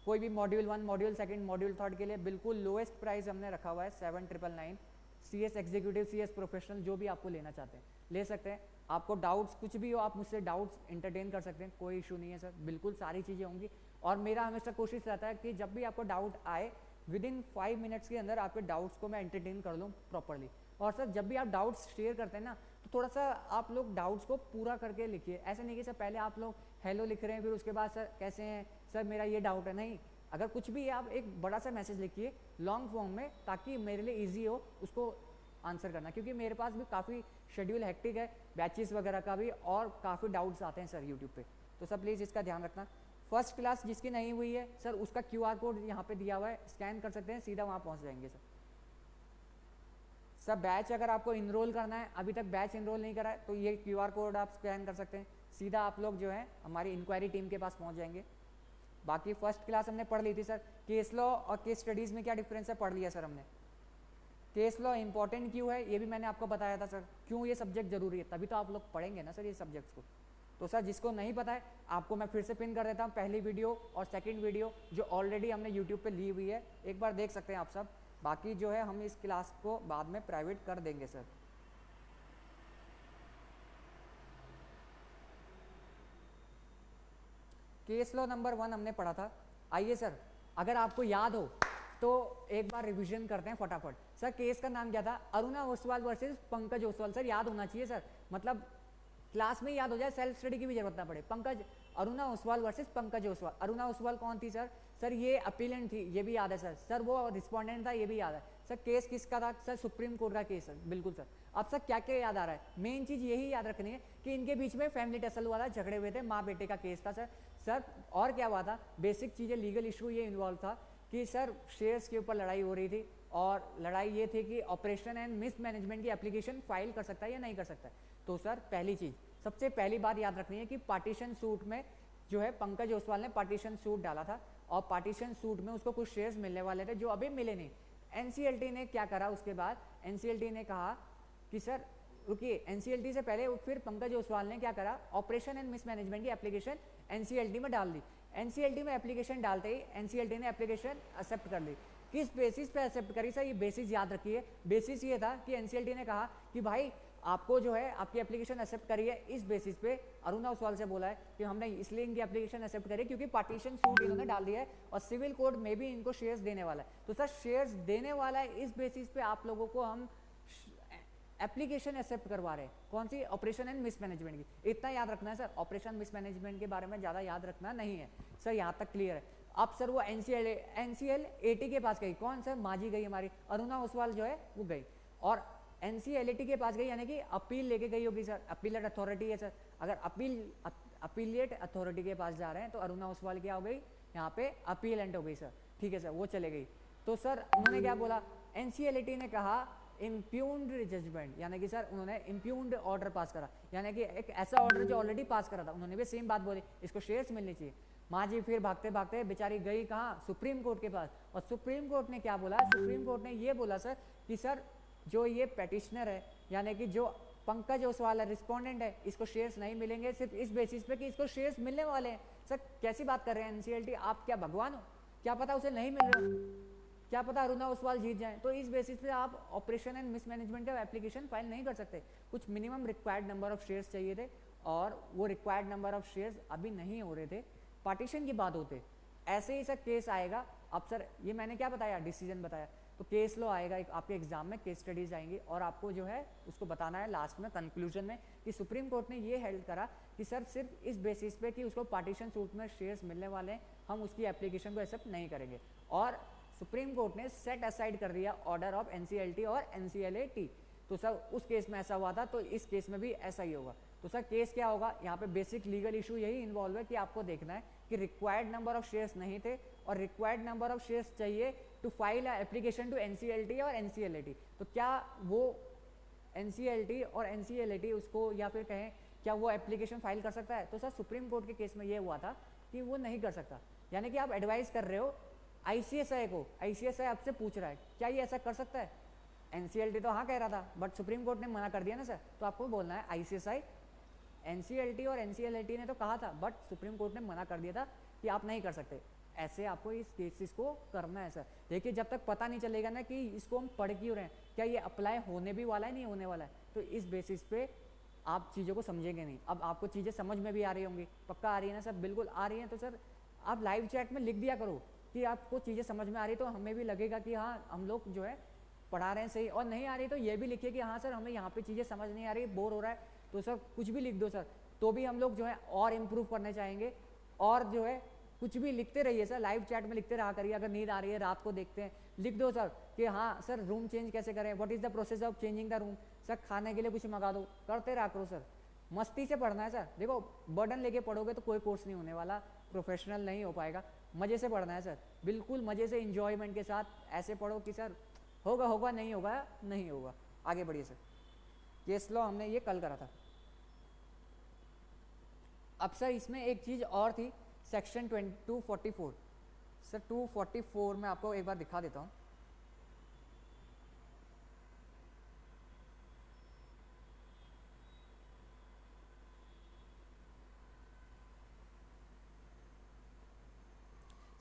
कोई भी मॉड्यूल 1, मॉड्यूल 2, मॉड्यूल 3 के लिए बिल्कुल लोएस्ट प्राइस हमने रखा हुआ है 7999, CS एग्जीक्यूटिव, CS प्रोफेशनल, जो भी आपको लेना चाहते हैं ले सकते हैं। आपको डाउट्स कुछ भी हो आप मुझसे डाउट्स इंटरटेन कर सकते हैं, कोई इशू नहीं है सर, बिल्कुल सारी चीज़ें होंगी, और मेरा हमेशा कोशिश रहता है कि जब भी आपको डाउट आए विदिन 5 मिनट्स के अंदर आपके डाउट्स को मैं एंटरटेन कर लूँ प्रॉपरली। और सर जब भी आप डाउट्स शेयर करते हैं ना, तो थोड़ा सा आप लोग डाउट्स को पूरा करके लिखिए, ऐसे नहीं कि सर पहले आप लोग हेलो लिख रहे हैं फिर उसके बाद सर कैसे हैं सर मेरा ये डाउट है, नहीं, अगर कुछ भी है आप एक बड़ा सा मैसेज लिखिए लॉन्ग फॉर्म में, ताकि मेरे लिए ईजी हो उसको आंसर करना, क्योंकि मेरे पास भी काफ़ी शेड्यूल हेक्टिक है, बैचेस वगैरह का भी, और काफ़ी डाउट्स आते हैं सर यूट्यूब पे, तो सर प्लीज़ इसका ध्यान रखना। फर्स्ट क्लास जिसकी नहीं हुई है सर, उसका QR कोड यहाँ पे दिया हुआ है, स्कैन कर सकते हैं, सीधा वहाँ पहुँच जाएंगे सर। सर बैच अगर आपको इनरोल करना है, अभी तक बैच इनरोल नहीं करा है, तो ये QR कोड आप स्कैन कर सकते हैं, सीधा आप लोग जो है हमारी इंक्वायरी टीम के पास पहुंच जाएंगे। बाकी फर्स्ट क्लास हमने पढ़ ली थी सर, केस लॉ और केस स्टडीज़ में क्या डिफरेंस है पढ़ लिया सर हमने। केस लॉ इंपॉर्टेंट क्यों है ये भी मैंने आपको बताया था सर, क्यों ये सब्जेक्ट जरूरी है, तभी तो आप लोग पढ़ेंगे ना सर ये सब्जेक्ट्स को। तो सर जिसको नहीं पता है आपको मैं फिर से पिन कर देता हूँ पहली वीडियो और सेकंड वीडियो जो ऑलरेडी हमने यूट्यूब पे ली हुई है, एक बार देख सकते हैं आप सब। बाकी जो है हम इस क्लास को बाद में प्राइवेट कर देंगे सर। केस लॉ नंबर 1 हमने पढ़ा था। आइए सर, अगर आपको याद हो तो एक बार रिवीजन करते हैं फटाफट। सर केस का नाम क्या था? अरुणा ओसवाल वर्सेस पंकज ओसवाल। सर याद होना चाहिए सर, मतलब क्लास में याद हो जाए, सेल्फ स्टडी की भी जरूरत ना पड़े। पंकज अरुणा ओसवाल वर्सेस पंकज ओसवाल। अरुणा ओसवाल कौन थी सर? सर ये अपीलेंट थी, ये भी याद है सर। सर वो रिस्पोंडेंट था, ये भी याद है सर। केस किसका था? सर सुप्रीम कोर्ट का केस है, बिल्कुल सर। अब सर क्या क्या याद आ रहा है? मेन चीज यही याद रखनी है कि इनके बीच में फैमिली टसल हुआ था, झगड़े हुए थे, माँ बेटे का केस था सर। और क्या हुआ था? बेसिक चीजें, लीगल इशू ये इन्वॉल्व था कि सर शेयर्स के ऊपर लड़ाई हो रही थी, और लड़ाई ये थी कि ऑपरेशन एंड मिसमैनेजमेंट की एप्लीकेशन फाइल कर सकता है या नहीं कर सकता है। तो सर पहली चीज, सबसे पहली बात याद रखनी है कि पार्टीशन सूट में जो है पंकज ओसवाल ने पार्टीशन सूट डाला था, और पार्टीशन सूट में उसको कुछ शेयर्स मिलने वाले थे जो अभी मिले नहीं। एनसीएलटी ने क्या करा उसके बाद? एनसीएलटी ने कहा कि सर रुकिए, एनसीएलटी से पहले फिर पंकज ओसवाल ने क्या करा? ऑपरेशन एंड मिसमैनेजमेंट की एप्लीकेशन एनसीएलटी में डाल दी। एनसीएलटी में एप्लीकेशन डालते ही एनसीएलटी ने एप्लीकेशन एक्सेप्ट कर ली। किस बेसिस पे एक्सेप्ट करी सर? ये बेसिस याद रखिए। बेसिस ये था कि एनसीएलटी ने कहा कि भाई आपको जो है आपकी एप्लीकेशन एक्सेप्ट करी है इस बेसिस पे। अरुणा ओसवाल से बोला है कि हमने इसलिए इनकी एप्लीकेशन एक्सेप्ट करी क्योंकि पार्टीशन सूट इन्होंने डाल दिया है और सिविल कोर्ट में भी इनको शेयर्स देने वाला है। तो सर शेयर्स देने वाला है, इस बेसिस पे आप लोगों को हम एप्लीकेशन एक्सेप्ट करवा रहे हैं। कौन सी? ऑपरेशन एंड मिसमैनेजमेंट की। इतना याद रखना है सर, ऑपरेशन मिसमैनेजमेंट के बारे में ज़्यादा याद रखना नहीं है सर, यहाँ तक क्लियर है। अब सर वो एनसीएलएटी के पास गई। कौन सर? माजी गई हमारी, अरुणा ओसवाल जो है वो गई, और एनसीएलएटी के पास गई, यानी कि अपील लेके गई होगी सर। अपीलेट अथॉरिटी है सर, अगर अपीलेट अथॉरिटी के पास जा रहे हैं तो अरुणा ओसवाल क्या हो गई? यहाँ पे अपीलेंट हो गई सर। ठीक है सर, वो चले गई। तो सर उन्होंने क्या बोला? एनसीएलएटी ने कहा इम्प्यून्ड जजमेंट, यानी कि सर उन्होंने इम्प्यून्ड ऑर्डर पास करा, यानी कि एक ऐसा ऑर्डर जो ऑलरेडी पास करा था। उन्होंने भी सेम बात बोली, इसको शेयर्स मिलनी चाहिए। माँ जी फिर भागते भागते बेचारी गई कहाँ? सुप्रीम कोर्ट के पास। और सुप्रीम कोर्ट ने क्या बोला? सुप्रीम कोर्ट ने ये बोला सर कि सर जो ये पेटिशनर है, यानी कि जो पंकज ओसवाल है, रिस्पोंडेंट है, इसको शेयर्स नहीं मिलेंगे सिर्फ इस बेसिस पे कि इसको शेयर्स मिलने वाले हैं। सर कैसी बात कर रहे हैं एनसीएलटी, आप क्या भगवान हो? क्या पता उसे नहीं मिल रहा, क्या पता अरुणा ओसवाल जीत जाए। तो इस बेसिस पे आप ऑपरेशन एंड मिसमैनेजमेंट का एप्लीकेशन फाइल नहीं कर सकते। कुछ minimum required number of shares चाहिए थे, और वो रिक्वायर्ड नंबर ऑफ शेयर्स अभी नहीं हो रहे थे, पार्टीशन की बात होते। ऐसे ही सर केस आएगा। अब सर ये मैंने क्या बताया? डिसीजन बताया। तो केस लॉ आएगा आपके एग्जाम में, केस स्टडीज आएंगी, और आपको जो है उसको बताना है लास्ट में कंक्लूजन में कि सुप्रीम कोर्ट ने ये हेल्ड करा कि सर सिर्फ इस बेसिस पे कि उसको पार्टीशन सूट में शेयर्स मिलने वाले हैं, हम उसकी एप्लीकेशन को एक्सेप्ट नहीं करेंगे। और सुप्रीम कोर्ट ने सेट असाइड कर दिया ऑर्डर ऑफ एनसीएलटी और एनसीएलएटी। तो सर उस केस में ऐसा हुआ था, तो इस केस में भी ऐसा ही होगा। तो सर केस क्या होगा? यहाँ पे बेसिक लीगल इशू यही इन्वॉल्व है कि आपको देखना है कि रिक्वायर्ड नंबर ऑफ शेयर्स नहीं थे, और रिक्वायर्ड नंबर ऑफ शेयर्स चाहिए to file application to NCLT और एनसीएलएटी। तो क्या वो एनसीएलटी और एनसीएलएटी उसको, या फिर कहें क्या वो एप्लीकेशन फाइल कर सकता है? तो सर सुप्रीम कोर्ट के केस में ये हुआ था कि वो नहीं कर सकता। यानी कि आप एडवाइस कर रहे हो आईसीएसआई को, आईसीएसआई आपसे पूछ रहा है क्या ये ऐसा कर सकता है? एनसीएलटी तो हाँ कह रहा था, बट सुप्रीम कोर्ट ने मना कर दिया ना सर। तो आपको बोलना है आईसीएसआई, एनसीएलटी और एनसीएलएटी ने तो कहा था, बट सुप्रीम कोर्ट ने मना कर दिया था कि आप नहीं कर सकते। ऐसे आपको इस केसेस को करना है सर। देखिए जब तक पता नहीं चलेगा ना कि इसको हम पढ़ क्यों रहे हैं, क्या ये अप्लाई होने भी वाला है नहीं होने वाला है, तो इस बेसिस पे आप चीज़ों को समझेंगे नहीं। अब आपको चीज़ें समझ में भी आ रही होंगी, पक्का आ रही है ना सर? बिल्कुल आ रही हैं। तो सर आप लाइव चैट में लिख दिया करो कि आपको चीज़ें समझ में आ रही, तो हमें भी लगेगा कि हाँ हम लोग जो है पढ़ा रहे हैं सही। और नहीं आ रही तो ये भी लिखिए कि हाँ सर हमें यहाँ पे चीज़ें समझ नहीं आ रही, बोर हो रहा है, तो सर कुछ भी लिख दो सर, तो भी हम लोग जो है और इम्प्रूव करने चाहेंगे। और जो है कुछ भी लिखते रहिए सर, लाइव चैट में लिखते रहा करिए। अगर नींद आ रही है रात को देखते हैं, लिख दो सर कि हाँ सर रूम चेंज कैसे करें, what is the process of changing the room. Sir खाने के लिए कुछ मंगा दो, करते रहा करो सर। मस्ती से पढ़ना है सर। देखो बर्डन लेके पढ़ोगे तो कोई कोर्स नहीं होने वाला, प्रोफेशनल नहीं हो पाएगा। मज़े से पढ़ना है सर, बिल्कुल मज़े से, इंजॉयमेंट के साथ ऐसे पढ़ो कि सर होगा होगा, नहीं होगा नहीं होगा। आगे बढ़िए सर। केस लॉ हमने ये कल करा था। अब सर इसमें एक चीज़ और थी, सेक्शन 244। सर 244 में आपको एक बार दिखा देता हूँ।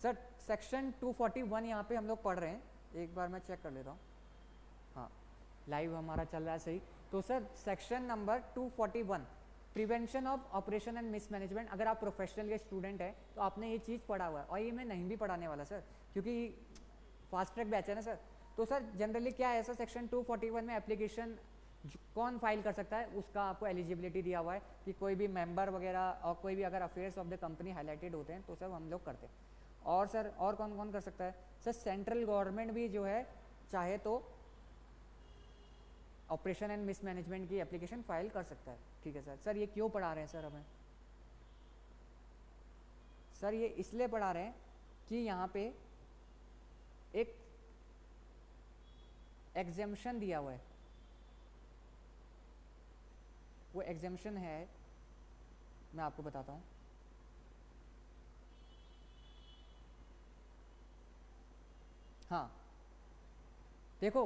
सर सेक्शन 241 यहाँ पे हम लोग पढ़ रहे हैं, एक बार मैं चेक कर लेता हूँ। हाँ, लाइव हमारा चल रहा है सही। तो sir section number 241 prevention of operation and mismanagement. अगर आप प्रोफेशनल के स्टूडेंट हैं तो आपने ये चीज़ पढ़ा हुआ है, और ये मैं नहीं भी पढ़ाने वाला सर, क्योंकि फास्ट ट्रैक बैच है ना सर। तो सर जनरली क्या है सर, सेक्शन 241 में एप्लीकेशन कौन फाइल कर सकता है उसका आपको एलिजिबिलिटी दिया हुआ है कि कोई भी मेंबर वगैरह और कोई भी अगर affairs of the company highlighted होते हैं तो सब हम लोग करते हैं। और सर और कौन कौन कर सकता है सर, सेंट्रल गवर्नमेंट भी जो है चाहे तो ऑपरेशन एंड मिसमैनेजमेंट की एप्लीकेशन फाइल कर सकता है। ठीक है सर। सर ये क्यों पढ़ा रहे हैं सर हमें? सर ये इसलिए पढ़ा रहे हैं कि यहाँ पे एक एग्जेम्पशन दिया हुआ है, वो एग्जेम्पशन है, मैं आपको बताता हूँ। हाँ देखो,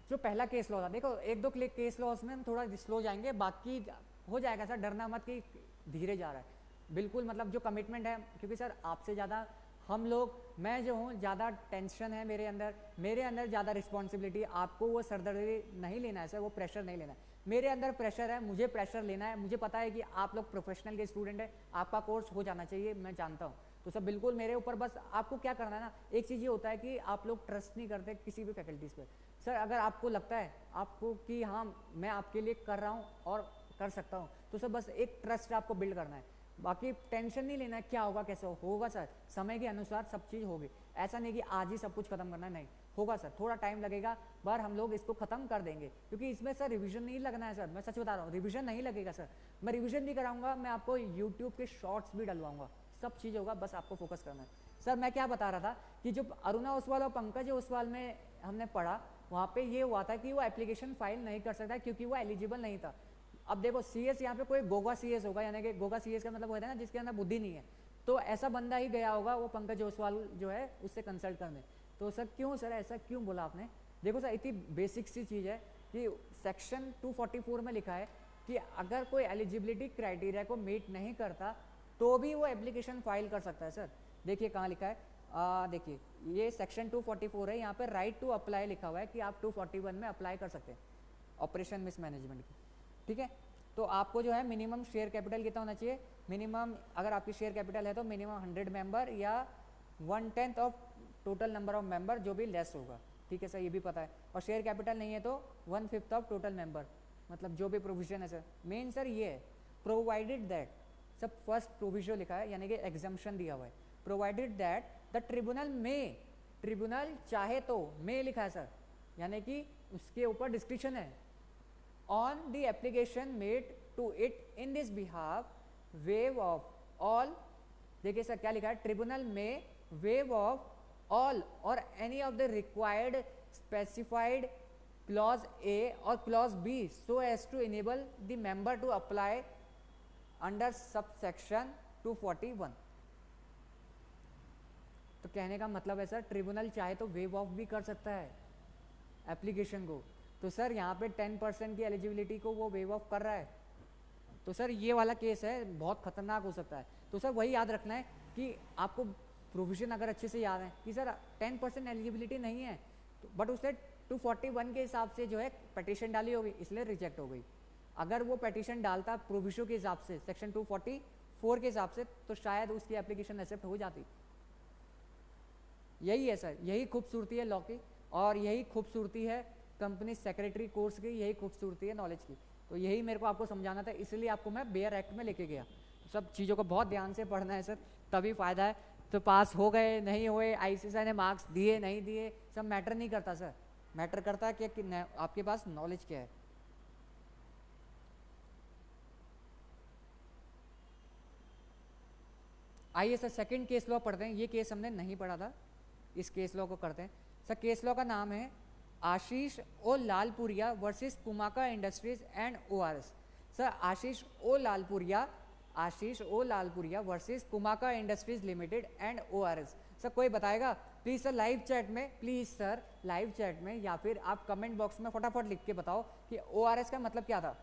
जो पहला केस लॉ था, देखो एक दो केस लॉस में हम थोड़ा स्लो जाएंगे, बाकी हो जाएगा सर, डरना मत कि धीरे जा रहा है, बिल्कुल मतलब जो कमिटमेंट है, क्योंकि सर आपसे ज़्यादा हम लोग, मैं जो हूँ ज़्यादा टेंशन है मेरे अंदर ज़्यादा रिस्पॉन्सिबिलिटी, आपको वो सरदर्दी नहीं लेना है सर, वो प्रेशर नहीं लेना है। मेरे अंदर प्रेशर है, मुझे प्रेशर लेना है, मुझे पता है कि आप लोग प्रोफेशनल के स्टूडेंट है, आपका कोर्स हो जाना चाहिए, मैं जानता हूँ। तो सर बिल्कुल मेरे ऊपर बस आपको क्या करना है ना, एक चीज़ ये होता है कि आप लोग ट्रस्ट नहीं करते किसी भी फैकल्टीज़ पे। सर अगर आपको लगता है आपको कि हाँ मैं आपके लिए कर रहा हूँ और कर सकता हूँ, तो सर बस एक ट्रस्ट आपको बिल्ड करना है, बाकी टेंशन नहीं लेना है क्या होगा कैसे होगा सर, समय के अनुसार सब चीज़ होगी। ऐसा नहीं कि आज ही सब कुछ खत्म करना है, नहीं होगा सर, थोड़ा टाइम लगेगा, पर हम लोग इसको खत्म कर देंगे, क्योंकि इसमें सर रिवीजन नहीं लगना है सर, मैं सच बता रहा हूँ, रिवीजन नहीं लगेगा सर, मैं रिवीजन भी कराऊंगा, मैं आपको यूट्यूब के शॉर्ट्स भी डलवाऊंगा, सब चीज़ होगा, बस आपको फोकस करना है। सर मैं क्या बता रहा था कि जो अरुणा ओसवाल और पंकज ओसवाल में हमने पढ़ा, वहाँ पे ये हुआ था कि वो एप्लीकेशन फाइल नहीं कर सकता क्योंकि वो एलिजिबल नहीं था। अब देखो सीएस यहाँ पे कोई गोगा सीएस होगा, यानी कि गोगा सीएस का मतलब होता है ना जिसके अंदर बुद्धि नहीं है, तो ऐसा बंदा ही गया होगा वो पंकज ओसवाल जो है उससे कंसल्ट करने। तो सर क्यों सर ऐसा क्यों बोला आपने? देखो सर इतनी बेसिक सी चीज़ है कि सेक्शन 244 में लिखा है कि अगर कोई एलिजिबिलिटी क्राइटेरिया को मीट नहीं करता तो भी वो एप्लीकेशन फाइल कर सकता है। सर देखिए कहाँ लिखा है, देखिए ये सेक्शन 244 है, यहाँ पे राइट टू अप्लाई लिखा हुआ है कि आप 241 में अप्लाई कर सकते हैं ऑपरेशन मिसमैनेजमेंट की। ठीक है, तो आपको जो है मिनिमम शेयर कैपिटल कितना होना चाहिए, मिनिमम अगर आपकी शेयर कैपिटल है तो मिनिमम 100 मेंबर या 1/10 of total number of member, जो भी लेस होगा। ठीक है सर, ये भी पता है। और शेयर कैपिटल नहीं है तो 1/5 ऑफ टोटल मेंबर, मतलब जो भी प्रोविजन है सर, मेन सर ये है प्रोवाइडेड दैट, सब फर्स्ट प्रोविजन लिखा है यानी कि एग्जम्पशन दिया हुआ है, प्रोवाइडेड दैट द ट्रिब्यूनल में, ट्रिब्यूनल चाहे तो, में लिखा है सर, यानी कि उसके ऊपर डिस्क्रिप्शन है, on the application made to it in this behalf waive of all, देखिए सर क्या लिखा है, ट्रिब्यूनल में waive of all or any of the required specified clause A or clause B so as to enable the member to apply under subsection 241। तो कहने का मतलब है सर ट्रिब्यूनल चाहे तो वेव ऑफ भी कर सकता है एप्लीकेशन को, तो सर यहाँ पे 10% की एलिजिबिलिटी को वो वेव ऑफ कर रहा है, तो सर ये वाला केस है, बहुत खतरनाक हो सकता है। तो सर वही याद रखना है कि आपको प्रोविजन अगर अच्छे से याद है कि सर 10% एलिजिबिलिटी नहीं है, तो बट उससे 241 के हिसाब से जो है पटिशन डाली होगी इसलिए रिजेक्ट हो गई। अगर वो पटिशन डालता प्रोविजन के हिसाब से सेक्शन 244 के हिसाब से तो शायद उसकी एप्लीकेशन एक्सेप्ट हो जाती। यही है सर, यही खूबसूरती है लॉ की, और यही खूबसूरती है कंपनी सेक्रेटरी कोर्स की, यही खूबसूरती है नॉलेज की। तो यही मेरे को आपको समझाना था, इसलिए आपको मैं बेयर एक्ट में लेके गया। तो सब चीज़ों को बहुत ध्यान से पढ़ना है सर, तभी फ़ायदा है। तो पास हो गए नहीं हुए, आईसीएसआई ने मार्क्स दिए नहीं दिए, सब मैटर नहीं करता सर, मैटर करता है कि आपके पास नॉलेज क्या है। आइए सर सेकंड केस लॉ पढ़ते हैं, ये केस हमने नहीं पढ़ा था, इस केस लॉ को करते हैं सर। केस लॉ का नाम है Ashish O Lalpuria versus Kumaka industries and ORS. Sir Ashish O Lalpuria Ashish O Lalpuria versus Kumaka industries limited and ORS. Sir कोई बताएगा प्लीज सर लाइव चैट में, प्लीज सर लाइव चैट में या फिर आप कमेंट बॉक्स में फटाफट लिख के बताओ कि ओआरएस का मतलब क्या था।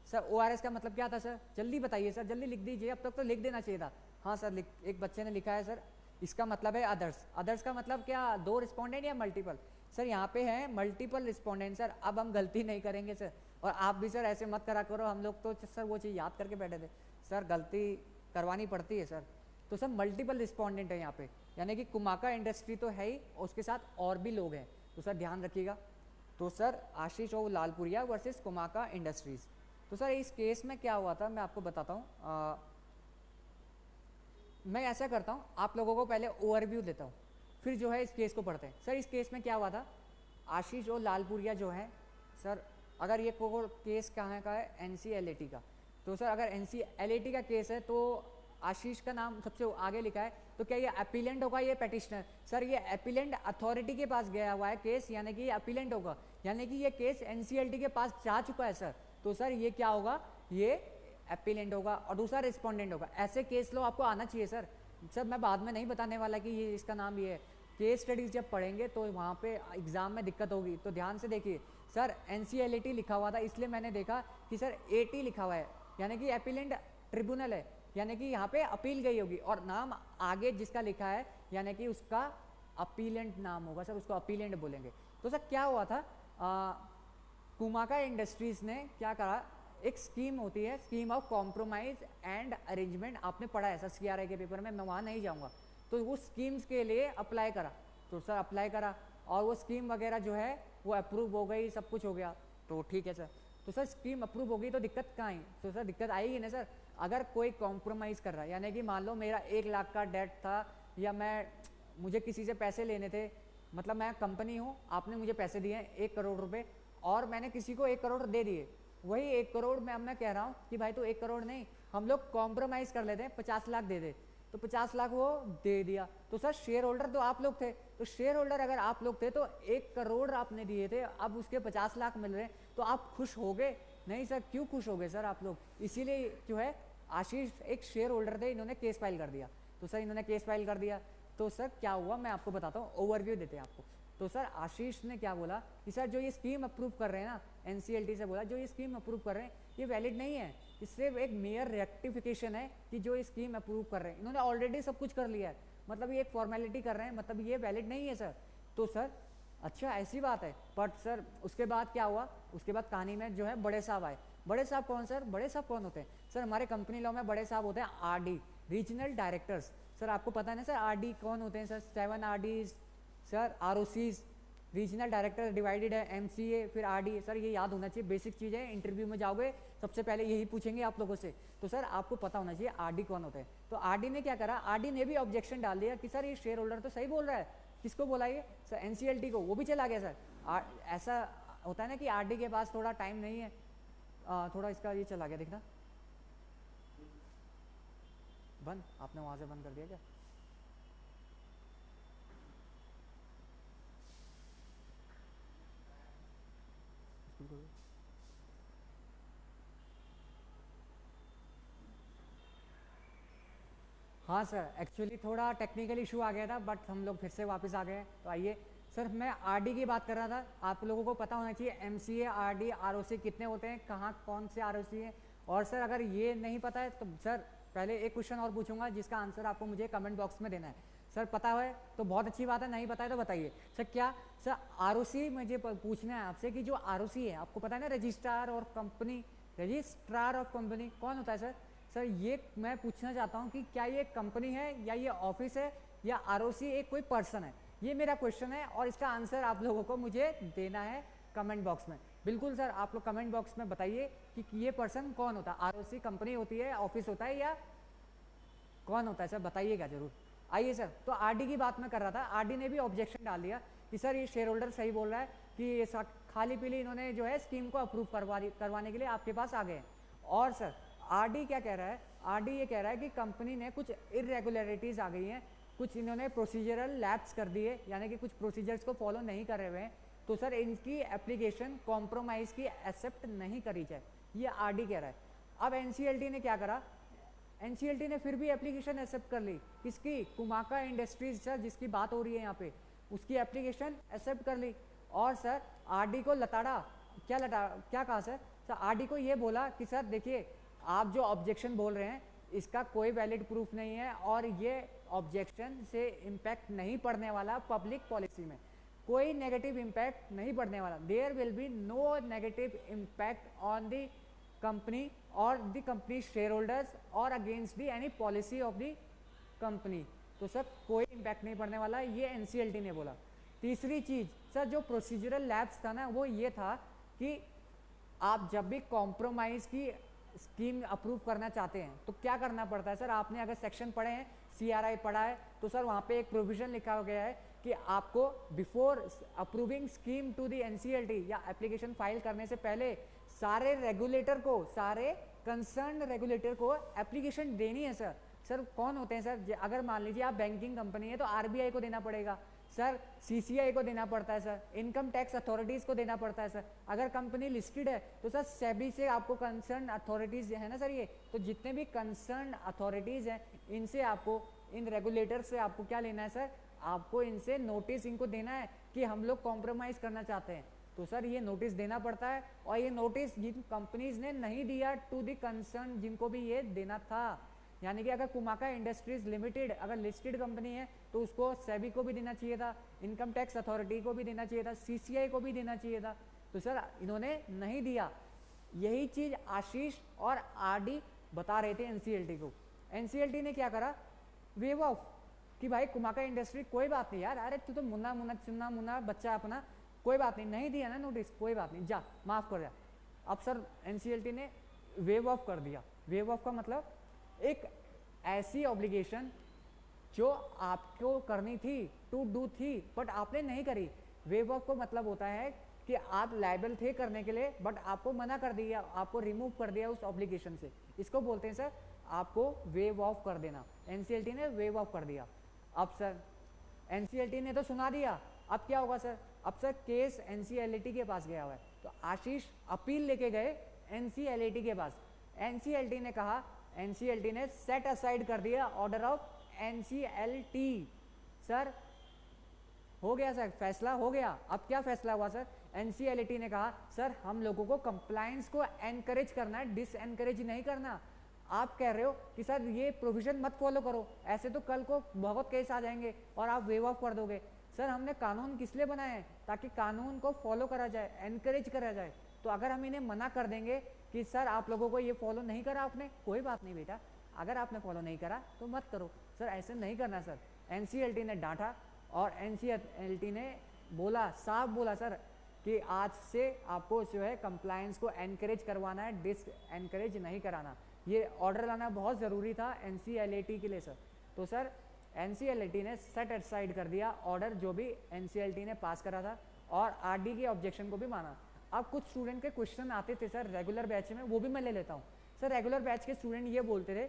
सर ओआरएस का मतलब क्या था सर, जल्दी बताइए सर, जल्दी लिख दीजिए, अब तक तो लिख देना चाहिए था। हाँ सर एक बच्चे ने लिखा है सर इसका मतलब है अदर्स। अदर्स का मतलब क्या, 2 रिस्पोंडेंट या मल्टीपल? सर यहाँ पे है मल्टीपल रिस्पोंडेंट सर। अब हम गलती नहीं करेंगे सर, और आप भी सर ऐसे मत करा करो, हम लोग तो सर वो चीज़ याद करके बैठे थे सर, गलती करवानी पड़ती है सर। तो सर मल्टीपल रिस्पोंडेंट है यहाँ पे, यानी कि कुमाका इंडस्ट्री तो है ही, उसके साथ और भी लोग हैं, तो सर ध्यान रखिएगा। तो सर आशीष और लालपुरिया वर्सेस कुमाका इंडस्ट्रीज। तो सर इस केस में क्या हुआ था मैं आपको बताता हूँ। मैं ऐसा करता हूँ, आप लोगों को पहले ओवरव्यू देता हूँ, फिर जो है इस केस को पढ़ते हैं। सर इस केस में क्या हुआ था, आशीष और लालपुरिया जो है सर, अगर ये केस कहाँ का है, NCLAT का। तो सर अगर NCLAT का केस है तो आशीष का नाम सबसे आगे लिखा है, तो क्या ये अपीलेंट होगा, ये पेटिशनर? सर ये अपीलेंट अथॉरिटी के पास गया हुआ है केस, यानी कि ये अपीलेंट होगा, यानी कि ये केस NCLT के पास जा चुका है सर। तो सर ये क्या होगा, ये अपीलेंट होगा और दूसरा रिस्पोंडेंट होगा। ऐसे केस लो आपको आना चाहिए सर। सर मैं बाद में नहीं बताने वाला कि ये इसका नाम ये है, केस स्टडीज जब पढ़ेंगे तो वहाँ पे एग्जाम में दिक्कत होगी, तो ध्यान से देखिए। सर NCLAT लिखा हुआ था, इसलिए मैंने देखा कि सर AT लिखा हुआ है, यानी कि अपीलेंट ट्रिब्यूनल है, यानी कि यहाँ पे अपील गई होगी, और नाम आगे जिसका लिखा है यानी कि उसका अपीलेंट नाम होगा सर, उसको अपीलेंट बोलेंगे। तो सर क्या हुआ था, कुमाका इंडस्ट्रीज ने क्या करा, एक स्कीम होती है, scheme of compromise and arrangement, आपने पढ़ा है सर CRI के पेपर में, मैं वहाँ नहीं जाऊँगा। तो वो स्कीम्स के लिए अप्लाई करा, तो सर अप्लाई करा और वो स्कीम वगैरह जो है वो अप्रूव हो गई, सब कुछ हो गया, तो ठीक है सर। तो सर स्कीम अप्रूव हो गई तो दिक्कत कहाँ आई? तो सर दिक्कत आएगी ना सर, अगर कोई कॉम्प्रोमाइज़ कर रहा है, यानी कि मान लो मेरा 1 लाख का डेट था, या मुझे किसी से पैसे लेने थे, मतलब मैं कंपनी हूँ, आपने मुझे पैसे दिए 1 करोड़ रुपए और मैंने किसी को 1 करोड़ दे दिए, वही 1 करोड़ में अब मैं कह रहा हूँ कि भाई तो 1 करोड़ नहीं, हम लोग कॉम्प्रोमाइज़ कर लेते हैं, 50 लाख दे दे, तो 50 लाख वो दे दिया। तो सर शेयर होल्डर तो आप लोग थे, तो शेयर होल्डर अगर आप लोग थे तो 1 करोड़ आपने दिए थे, अब उसके 50 लाख मिल रहे हैं, तो आप खुश हो गए? नहीं सर, क्यों खुश हो गए सर आप लोग? इसीलिए जो है आशीष एक शेयर होल्डर थे, इन्होंने केस फाइल कर दिया। तो सर इन्होंने केस फाइल कर दिया, तो सर क्या हुआ मैं आपको बताता हूँ, ओवरव्यू देते हैं आपको। तो सर आशीष ने क्या बोला कि सर जो ये स्कीम अप्रूव कर रहे हैं ना, NCLT से बोला जो ये स्कीम अप्रूव कर रहे हैं ये वैलिड नहीं है, इससे एक मेयर रेक्टिफिकेशन है कि जो ये स्कीम अप्रूव कर रहे हैं, इन्होंने ऑलरेडी सब कुछ कर लिया है, मतलब ये एक फॉर्मेलिटी कर रहे हैं, मतलब ये वैलिड नहीं है सर। तो सर अच्छा ऐसी बात है, बट सर उसके बाद क्या हुआ, उसके बाद कहानी में जो है बड़े साहब आए। बड़े साहब कौन सर? बड़े साहब कौन होते हैं सर? हमारे कंपनी लॉ में बड़े साहब होते हैं RD, रीजनल डायरेक्टर्स। सर आपको पता है ना सर RD कौन होते हैं sir? 7 RDs sir, ROCs, regional director divided है, MCA फिर RD। सर ये याद होना चाहिए, बेसिक चीज़ है, इंटरव्यू में जाओगे सबसे पहले यही पूछेंगे आप लोगों से, तो सर आपको पता होना चाहिए RD कौन होता है। तो RD ने क्या करा, RD ने भी ऑब्जेक्शन डाल दिया कि सर ये शेयर होल्डर तो सही बोल रहा है। किसको बोला ये सर? NCLT को, वो भी चला गया सर। ऐसा होता है ना कि RD के पास थोड़ा टाइम नहीं है, थोड़ा इसका ये चला गया, देखना बंद, आपने वहाँ से बंद कर दिया क्या? हाँ सर, एक्चुअली थोड़ा टेक्निकल इशू आ गया था, बट हम लोग फिर से वापस आ गए। तो आइए सर, मैं RD की बात कर रहा था, आप लोगों को पता होना चाहिए MCA, RD, ROC कितने होते हैं, कहाँ कौन से ROC है। और सर अगर ये नहीं पता है तो सर पहले एक क्वेश्चन और पूछूंगा जिसका आंसर आपको मुझे कमेंट बॉक्स में देना है। सर पता है तो बहुत अच्छी बात है, नहीं पता है तो बताइए। सर क्या सर ROC मुझे पूछना है आपसे कि जो ROC है, आपको पता है ना, रजिस्ट्रार और कंपनी, रजिस्ट्रार ऑफ कंपनी कौन होता है सर? सर ये मैं पूछना चाहता हूँ कि क्या ये कंपनी है या ये ऑफिस है या ROC एक कोई पर्सन है, ये मेरा क्वेश्चन है, और इसका आंसर आप लोगों को मुझे देना है कमेंट बॉक्स में। बिल्कुल सर, आप लोग कमेंट बॉक्स में बताइए कि ये पर्सन कौन होता है, ROC कंपनी होती है, ऑफिस होता है, या कौन होता है सर, बताइएगा जरूर। आइए सर, तो RD की बात मैं कर रहा था, RD ने भी ऑब्जेक्शन डाल दिया कि सर ये शेयर होल्डर सही बोल रहा है कि ये खाली पीली इन्होंने जो है स्कीम को अप्रूव करवाने के लिए आपके पास आ गए। और सर RD क्या कह रहा है, RD ये कह रहा है कि कंपनी ने कुछ इरेगुलरिटीज़ आ गई हैं, कुछ इन्होंने प्रोसीजरल लैप्स कर दिए, यानी कि कुछ प्रोसीजर्स को फॉलो नहीं कर रहे हुए हैं, तो सर इनकी एप्लीकेशन कॉम्प्रोमाइज़ की एक्सेप्ट नहीं करी जाए, ये RD कह रहा है। अब NCLT ने क्या करा, एनसीएलटी ने फिर भी एप्लीकेशन एक्सेप्ट कर ली, किसकी? कुमाका इंडस्ट्रीज सर, जिसकी बात हो रही है यहाँ पे, उसकी एप्लीकेशन एक्सेप्ट कर ली। और सर आरडी को लताड़ा, क्या कहा सर? सर आरडी को ये बोला कि सर देखिए, आप जो ऑब्जेक्शन बोल रहे हैं इसका कोई वैलिड प्रूफ नहीं है और ये ऑब्जेक्शन से इम्पैक्ट नहीं पड़ने वाला पब्लिक पॉलिसी में, कोई नेगेटिव इम्पैक्ट नहीं पड़ने वाला। There will be no negative impact on the company और द कंपनी शेयर होल्डर्स और against the any policy of the company. तो सर कोई इम्पैक्ट नहीं पड़ने वाला, ये एनसीएलटी ने बोला। तीसरी चीज सर, जो प्रोसीजरल लैप्स था ना, वो ये था कि आप जब भी कॉम्प्रोमाइज की स्कीम अप्रूव करना चाहते हैं तो क्या करना पड़ता है सर? आपने अगर सेक्शन पढ़े हैं, सीआरआई पढ़ा है, तो सर वहाँ पे एक प्रोविजन लिखा गया है कि आपको before approving scheme to the NCLT या एप्लीकेशन फाइल करने से पहले सारे रेगुलेटर को, सारे कंसर्न रेगुलेटर को एप्लीकेशन देनी है सर। सर कौन होते हैं सर? अगर मान लीजिए आप बैंकिंग कंपनी है तो आरबीआई को देना पड़ेगा सर, सीसीआई को देना पड़ता है सर, इनकम टैक्स अथॉरिटीज को देना पड़ता है सर। अगर कंपनी लिस्टेड है तो सर सेबी से आपको कंसर्न अथॉरिटीज है ना सर, ये तो जितने भी कंसर्न अथॉरिटीज हैं इनसे आपको, इन रेगुलेटर से आपको क्या लेना है सर? आपको इनसे नोटिस इनको देना है कि हम लोग कॉम्प्रोमाइज करना चाहते हैं। तो सर ये नोटिस देना पड़ता है और ये नोटिस जिन कंपनीज ने नहीं दिया टू द कंसर्न, जिनको भी ये देना था, यानी कि अगर कुमाका इंडस्ट्रीज लिमिटेड अगर लिस्टेड कंपनी है तो उसको सेबी को भी देना चाहिए था, इनकम टैक्स अथॉरिटी को भी देना चाहिए था, सीसीआई को भी देना चाहिए था। तो सर इन्होंने नहीं दिया। यही चीज आशीष और आरडी बता रहे थे एनसीएलटी को। एनसीएलटी ने क्या करा? वेव ऑफ, कि भाई कुमाका इंडस्ट्री कोई बात नहीं यार, अरे तू तो मुन्ना मुन्ना चुन्ना मुन्ना बच्चा अपना, कोई बात नहीं दिया ना नोटिस, कोई बात नहीं, जा माफ कर जा। अब सर एनसीएलटी ने वेव ऑफ कर दिया। वेव ऑफ का मतलब एक ऐसी ऑब्लिगेशन जो आपको करनी थी, टू डू थी, बट आपने नहीं करी। वेव ऑफ को मतलब होता है कि आप लायबल थे करने के लिए बट आपको मना कर दिया, आपको रिमूव कर दिया उस ऑब्लिगेशन से, इसको बोलते हैं सर आपको वेव ऑफ कर देना। एनसीएलटी ने वेव ऑफ कर दिया। अब सर एनसीएलटी ने तो सुना दिया, अब क्या होगा सर? अब सर केस एनसीएलटी के पास गया हुआ है, तो आशीष अपील लेके गए एनसीएलटी के पास। एनसीएलटी ने कहा, एनसीएलटी ने सेट असाइड कर दिया ऑर्डर ऑफ एनसीएलटी। सर हो गया सर, फैसला हो गया। अब क्या फैसला हुआ सर? एनसीएलटी ने कहा सर हम लोगों को कंप्लायंस को एनकरेज करना है, डिसएनकरेज नहीं करना। आप कह रहे हो कि सर ये प्रोविजन मत फॉलो करो, ऐसे तो कल को बहुत केस आ जाएंगे और आप वेव ऑफ कर दोगे। सर हमने कानून किस लिए बनाए हैं? ताकि कानून को फॉलो करा जाए, एनकरेज करा जाए। तो अगर हम इन्हें मना कर देंगे कि सर आप लोगों को ये फॉलो नहीं करा आपने, कोई बात नहीं बेटा, अगर आपने फॉलो नहीं करा तो मत करो। सर ऐसे नहीं करना सर। एनसीएलटी ने डांटा और एनसीएलटी ने बोला, साफ बोला सर कि आज से आपको जो है कंप्लायंस को एनकरेज करवाना है, डिसएनकरेज नहीं कराना। ये ऑर्डर लाना बहुत ज़रूरी था एनसीएलटी के लिए सर। तो सर एनसीएलटी ने सेट असाइड कर दिया ऑर्डर जो भी एनसीएलटी ने पास करा था और आरडी के ऑब्जेक्शन को भी माना। अब कुछ स्टूडेंट के क्वेश्चन आते थे सर रेगुलर बैच में, वो भी मैं ले लेता हूँ। सर रेगुलर बैच के स्टूडेंट ये बोलते थे